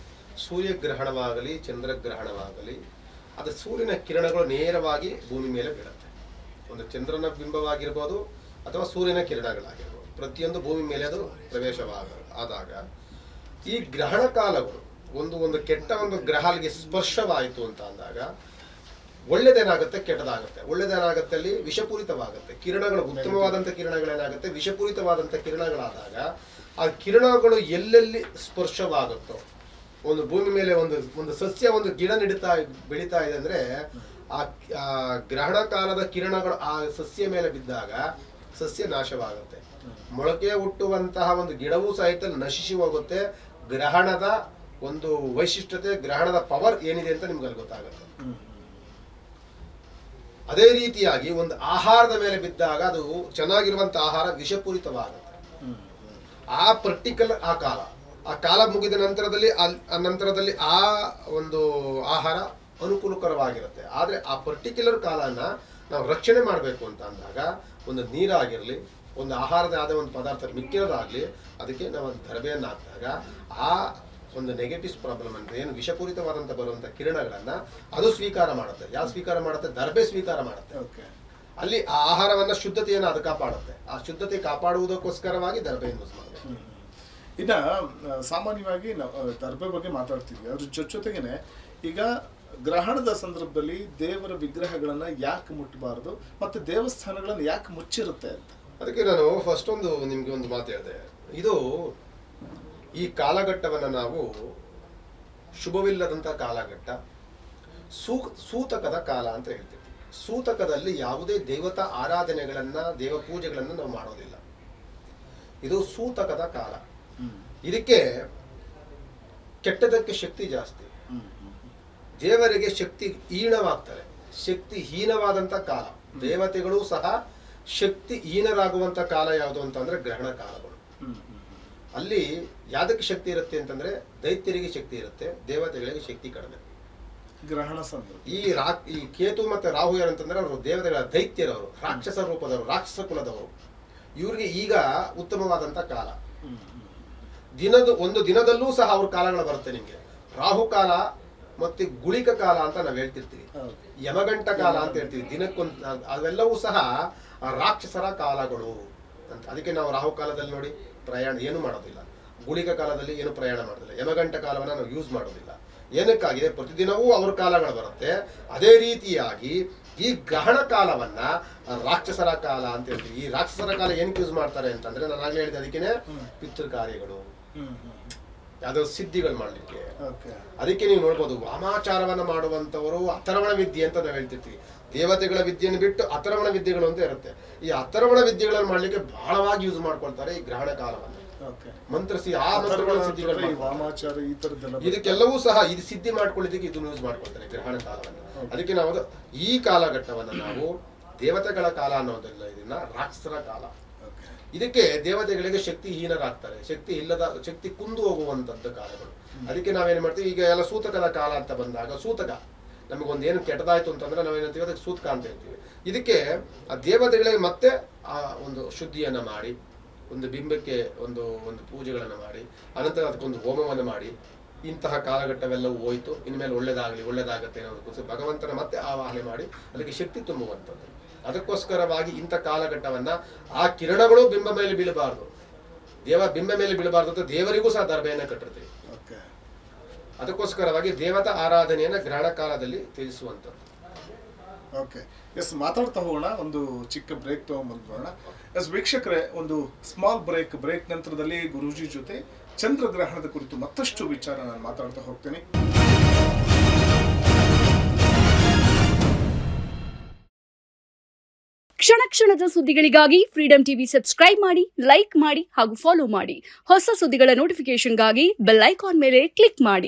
ಸೂರ್ಯಗ್ರಹಣವಾಗಲಿ ಚಂದ್ರಗ್ರಹಣವಾಗಲಿ ಅದು ಸೂರ್ಯನ ಕಿರಣಗಳು ನೇರವಾಗಿ ಭೂಮಿ ಮೇಲೆ ಬೀಳುತ್ತೆ. ಒಂದು ಚಂದ್ರನ ಬಿಂಬವಾಗಿರ್ಬೋದು ಅಥವಾ ಸೂರ್ಯನ ಕಿರಣಗಳಾಗಿರ್ಬೋದು, ಪ್ರತಿಯೊಂದು ಭೂಮಿ ಮೇಲೆ ಅದು ಆದಾಗ ಈ ಗ್ರಹಣ ಕಾಲಗಳು ಒಂದು ಕೆಟ್ಟ ಒಂದು ಗ್ರಹಗಳಿಗೆ ಸ್ಪರ್ಶವಾಯಿತು ಅಂತ ಅಂದಾಗ ಒಳ್ಳೇದೇನಾಗುತ್ತೆ, ಕೆಟ್ಟದಾಗುತ್ತೆ. ಒಳ್ಳೇದೇನಾಗುತ್ತೆ, ಅಲ್ಲಿ ವಿಷಪೂರಿತವಾಗುತ್ತೆ. ಕಿರಣಗಳು, ಉತ್ತಮವಾದಂಥ ಕಿರಣಗಳೇನಾಗುತ್ತೆ, ವಿಷಪೂರಿತವಾದಂಥ ಕಿರಣಗಳಾದಾಗ ಆ ಕಿರಣಗಳು ಎಲ್ಲೆಲ್ಲಿ ಸ್ಪರ್ಶವಾಗುತ್ತೋ, ಒಂದು ಭೂಮಿ ಮೇಲೆ ಒಂದು ಸಸ್ಯ, ಒಂದು ಗಿಡ ಬೆಳೀತಾ ಇದೆ ಅಂದ್ರೆ ಆ ಗ್ರಹಣ ಕಾಲದ ಕಿರಣಗಳು ಆ ಸಸ್ಯ ಮೇಲೆ ಬಿದ್ದಾಗ ಸಸ್ಯ ನಾಶವಾಗುತ್ತೆ. ಮೊಳಕೆ ಹುಟ್ಟುವಂತಹ ಒಂದು ಗಿಡವೂ ಸಹಿತ ನಶಿಸಿ ಹೋಗುತ್ತೆ. ಗ್ರಹಣದ ಒಂದು ವೈಶಿಷ್ಟ್ಯತೆ, ಗ್ರಹಣದ ಪವರ್ ಏನಿದೆ ಅಂತ ನಿಮ್ಗೆ ಅಲ್ಲಿ ಗೊತ್ತಾಗುತ್ತೆ. ಅದೇ ರೀತಿಯಾಗಿ ಒಂದು ಆಹಾರದ ಮೇಲೆ ಬಿದ್ದಾಗ ಅದು ಚೆನ್ನಾಗಿರುವಂತ ಆಹಾರ ವಿಷಪೂರಿತವಾಗುತ್ತೆ. ಆ ಪರ್ಟಿಕ್ಯುಲರ್ ಆ ಕಾಲ ಮುಗಿದ ನಂತರದಲ್ಲಿ ಆ ಒಂದು ಆಹಾರ ಅನುಕೂಲಕರವಾಗಿರುತ್ತೆ. ಆದ್ರೆ ಆ ಪರ್ಟಿಕ್ಯುಲರ್ ಕಾಲನ ನಾವು ರಕ್ಷಣೆ ಮಾಡಬೇಕು ಅಂತ ಅಂದಾಗ ಒಂದು ನೀರಾಗಿರಲಿ, ಒಂದು ಆಹಾರದ ಆದ ಒಂದು ಪದಾರ್ಥ ಮಿಕ್ಕಿರೋದಾಗಲಿ, ಅದಕ್ಕೆ ನಾವು ಒಂದು ದರ್ಬೆಯನ್ನು ಹಾಕಿದಾಗ ಆ ಒಂದು ನೆಗೆಟಿವ್ ಪ್ರಾಬ್ಲಮ್ ಅಂತ ಏನು ವಿಷಪೂರಿತವಾದಂಥ ಬರುವಂಥ ಕಿರಣಗಳನ್ನು ಅದು ಸ್ವೀಕಾರ ಮಾಡುತ್ತೆ. ಯಾವ ಸ್ವೀಕಾರ ಮಾಡುತ್ತೆ? ದರ್ಬೆ ಸ್ವೀಕಾರ ಮಾಡುತ್ತೆ. ಓಕೆ. ಅಲ್ಲಿ ಆ ಆಹಾರವನ್ನು ಶುದ್ಧತೆಯನ್ನು ಅದು ಕಾಪಾಡುತ್ತೆ. ಆ ಶುದ್ಧತೆ ಕಾಪಾಡುವುದಕ್ಕೋಸ್ಕರವಾಗಿ ದರ್ಬೆಯನ್ನು ಯೂಸ್ ಮಾಡಬೇಕು. ಇನ್ನ ಸಾಮಾನ್ಯವಾಗಿ ನಾವು ದರ್ಬೆ ಬಗ್ಗೆ ಮಾತಾಡ್ತೀವಿ, ಅದ್ರ ಜೊತೆಗೇನೆ ಈಗ ಗ್ರಹಣದ ಸಂದರ್ಭದಲ್ಲಿ ದೇವರ ವಿಗ್ರಹಗಳನ್ನ ಯಾಕೆ ಮುಟ್ಟಬಾರದು ಮತ್ತೆ ದೇವಸ್ಥಾನಗಳನ್ನ ಯಾಕೆ ಮುಚ್ಚಿರುತ್ತೆ ಅಂತ. ಅದಕ್ಕೆ ನಾನು ಫಸ್ಟ್ ನಿಮ್ಗೆ ಒಂದು ಮಾತು ಹೇಳಿದೆ. ಇದು ಈ ಕಾಲಘಟ್ಟವನ್ನು ನಾವು ಶುಭವಿಲ್ಲದಂಥ ಕಾಲಘಟ್ಟ, ಸೂತಕದ ಕಾಲ ಅಂತ ಹೇಳ್ತೀವಿ. ಸೂತಕದಲ್ಲಿ ಯಾವುದೇ ದೇವತಾ ಆರಾಧನೆಗಳನ್ನ, ದೇವ ಪೂಜೆಗಳನ್ನು ನಾವು ಮಾಡೋದಿಲ್ಲ. ಇದು ಸೂತಕದ ಕಾಲ. ಇದಕ್ಕೆ ಕೆಟ್ಟದಕ್ಕೆ ಶಕ್ತಿ ಜಾಸ್ತಿ, ದೇವರಿಗೆ ಶಕ್ತಿ ಹೀನವಾಗ್ತಾರೆ. ಶಕ್ತಿ ಹೀನವಾದಂಥ ಕಾಲ. ದೇವತೆಗಳು ಸಹ ಶಕ್ತಿ ಹೀನರಾಗುವಂಥ ಕಾಲ ಯಾವುದು ಅಂತಂದ್ರೆ ಗ್ರಹಣ ಕಾಲಗಳು. ಅಲ್ಲಿ ಯಾವ್ದಕ್ಕೆ ಶಕ್ತಿ ಇರುತ್ತೆ ಅಂತಂದ್ರೆ ದೈತ್ಯರಿಗೆ ಶಕ್ತಿ ಇರುತ್ತೆ, ದೇವತೆಗಳಿಗೆ ಶಕ್ತಿ ಕಡಿಮೆ. ಗ್ರಹಣ ಸಂದರ್ಭ ಈ ಕೇತು ಮತ್ತೆ ರಾಹು ಯಾರಂತಂದ್ರೆ ಅವರು ದೇವತೆಗಳ ದೈತ್ಯರವರು, ರಾಕ್ಷಸ ರೂಪದವರು, ರಾಕ್ಷಸ ಕುಲದವರು. ಇವ್ರಿಗೆ ಈಗ ಉತ್ತಮವಾದಂತ ಕಾಲ. ಒಂದು ದಿನದಲ್ಲೂ ಸಹ ಅವ್ರ ಕಾಲಗಳು ಬರುತ್ತೆ ನಿಮ್ಗೆ. ರಾಹು ಕಾಲ ಮತ್ತೆ ಗುಳಿಕ ಕಾಲ ಅಂತ ನಾವು ಹೇಳ್ತಿರ್ತೀವಿ, ಯಮಗಂಟ ಕಾಲ ಅಂತ ಹೇಳ್ತೀವಿ. ದಿನಕ್ಕೊಂದು ಅವೆಲ್ಲವೂ ಸಹ ರಾಕ್ಷಸರ ಕಾಲಗಳು ಅಂತ. ಅದಕ್ಕೆ ನಾವು ರಾಹು ಕಾಲದಲ್ಲಿ ನೋಡಿ ಪ್ರಯಾಣ ಏನು ಮಾಡೋದಿಲ್ಲ, ಗುಳಿಕ ಕಾಲದಲ್ಲಿ ಏನು ಪ್ರಯಾಣ ಮಾಡೋದಿಲ್ಲ, ಯಮಗಂಟ ಕಾಲವನ್ನ ನಾವು ಯೂಸ್ ಮಾಡೋದಿಲ್ಲ. ಏನಕ್ಕಾಗಿದೆ? ಪ್ರತಿದಿನವೂ ಅವ್ರ ಕಾಲಗಳು ಬರುತ್ತೆ. ಅದೇ ರೀತಿಯಾಗಿ ಈ ಗ್ರಹಣ ಕಾಲವನ್ನ ರಾಕ್ಷಸರ ಕಾಲ ಅಂತ ಹೇಳ್ತೀವಿ. ಈ ರಾಕ್ಷಸರ ಕಾಲ ಏನಕ್ಕೆ ಯೂಸ್ ಮಾಡ್ತಾರೆ ಅಂತಂದ್ರೆ ನಾನು ಆಗ್ಲೇ ಹೇಳಿದೆ, ಅದಕ್ಕೇನೆ ಪಿತೃ ಕಾರ್ಯಗಳು, ಯಾವ್ದೋ ಸಿದ್ಧಿಗಳು ಮಾಡ್ಲಿಕ್ಕೆ. ಅದಕ್ಕೆ ನೀವು ನೋಡ್ಬೋದು ವಾಮಾಚಾರವನ್ನ ಮಾಡುವಂತವರು ಅಥರ್ವಣ ವಿದ್ಯೆ ಅಂತ ನಾವು ಹೇಳ್ತಿರ್ತೀವಿ. ದೇವತೆಗಳ ವಿದ್ಯೆಯನ್ನು ಬಿಟ್ಟು ಅಥರ್ವಣ ವಿದ್ಯೆಗಳು ಅಂತ ಇರುತ್ತೆ. ಈ ಅಥರ್ವಣ ವಿದ್ಯೆಗಳನ್ನು ಮಾಡ್ಲಿಕ್ಕೆ ಬಹಳವಾಗಿ ಯೂಸ್ ಮಾಡ್ಕೊಳ್ತಾರೆ ಈ ಗ್ರಹಣ ಕಾಲವನ್ನು. ಮಂತ್ರಸಿ ಆ ಮಂತ್ರಗಳ ಸಿದ್ಧಿಗಳು, ವಾಮಾಚಾರ ಈ ತರದೆಲ್ಲ ಇದಕ್ಕೆಲ್ಲವೂ ಸಹ ಇದು ಸಿದ್ಧಿ ಮಾಡ್ಕೊಳ್ಳಿಕ್ಕೆ ಇದನ್ನು ಯೂಸ್ ಮಾಡ್ಕೊಳ್ತಾರೆ ಗ್ರಹಣ ಕಾಲವನ್ನು. ಅದಕ್ಕೆ ನಾವು ಈ ಕಾಲಘಟ್ಟವನ್ನ ನಾವು ದೇವತೆಗಳ ಕಾಲ ಅನ್ನೋದಿಲ್ಲ, ಇದನ್ನ ರಾಕ್ಷಸರ ಕಾಲ. ಇದಕ್ಕೆ ದೇವತೆಗಳಿಗೆ ಶಕ್ತಿ ಹೀನರಾಗ್ತಾರೆ, ಶಕ್ತಿ ಕುಂದು ಹೋಗುವಂತದ್ದು ಕಾಲಗಳು. ಅದಕ್ಕೆ ನಾವೇನ್ ಮಾಡ್ತೀವಿ, ಈಗ ಎಲ್ಲ ಸೂತಕದ ಕಾಲ ಅಂತ ಬಂದಾಗ, ಸೂತಕ ನಮಗೊಂದು ಏನು ಕೆಟ್ಟದಾಯ್ತು ಅಂತಂದ್ರೆ ನಾವೇನಂತೀವಿ, ಅದಕ್ಕೆ ಸೂತಕ ಅಂತ ಹೇಳ್ತೀವಿ. ಇದಕ್ಕೆ ಆ ದೇವತೆಗಳಿಗೆ ಮತ್ತೆ ಆ ಒಂದು ಶುದ್ಧಿಯನ್ನ ಮಾಡಿ, ಒಂದು ಬಿಂಬಕ್ಕೆ ಒಂದು ಪೂಜೆಗಳನ್ನು ಮಾಡಿ, ಅನಂತರ ಅದಕ್ಕೊಂದು ಹೋಮವನ್ನು ಮಾಡಿ, ಇಂತಹ ಕಾಲಘಟ್ಟವೆಲ್ಲವೂ ಹೋಯ್ತು, ಇನ್ಮೇಲೆ ಒಳ್ಳೇದಾಗತ್ತೆ ಅನ್ನೋದಕ್ಕೋಸ್ಕರ ಭಗವಂತನ ಮತ್ತೆ ಆವಾಹನೆ ಮಾಡಿ ಅದಕ್ಕೆ ಶಕ್ತಿ ತುಂಬುವಂಥದ್ದು. ಅದಕ್ಕೋಸ್ಕರವಾಗಿ ಇಂಥ ಕಾಲಘಟ್ಟವನ್ನ ಆ ಕಿರಣಗಳು ಬಿಂಬ ಮೇಲೆ ಬೀಳಬಾರ್ದು, ಬಿಂಬ ಮೇಲೆ ಬೀಳಬಾರ್ದು ಅಂತ ದೇವರಿಗೂ ಸಹ ದರ್ಬೆಯನ್ನ ಕಟ್ಟಿರ್ತೀವಿ. ಅದಕ್ಕೋಸ್ಕರವಾಗಿ ದೇವತಾ ಆರಾಧನೆಯನ್ನ ಗ್ರಹಣ ಕಾಲದಲ್ಲಿ ತಿಳಿಸುವಂಥದ್ದು. ಓಕೆ, ಎಸ್, ಮಾತಾಡ್ತಾ ಹೋಗೋಣ. ಒಂದು ಚಿಕ್ಕ ಬ್ರೇಕ್ ತಗೊಂಡ್ಬರೋಣ. ಎಸ್ ವೀಕ್ಷಕರೇ, ಒಂದು ಸ್ಮಾಲ್ ಬ್ರೇಕ್ ನಂತರದಲ್ಲಿ ಗುರೂಜಿ ಜೊತೆ ಚಂದ್ರಗ್ರಹಣದ ಕುರಿತು ಮತ್ತಷ್ಟು ವಿಚಾರ ನಾನು ಮಾತಾಡ್ತಾ ಹೋಗ್ತೇನೆ. ಕ್ಷಣ ಕ್ಷಣದ ಸುದ್ದಿಗಳಿಗಾಗಿ ಫ್ರೀಡಂ ಟಿವಿ ಸಬ್ಸ್ಕ್ರೈಬ್ ಮಾಡಿ, ಲೈಕ್ ಮಾಡಿ ಹಾಗೂ ಫಾಲೋ ಮಾಡಿ. ಹೊಸ ಸುದ್ದಿಗಳ ನೋಟಿಫಿಕೇಶನ್ಗಾಗಿ ಬೆಲ್ ಐಕಾನ್ ಮೇಲೆ ಕ್ಲಿಕ್ ಮಾಡಿ.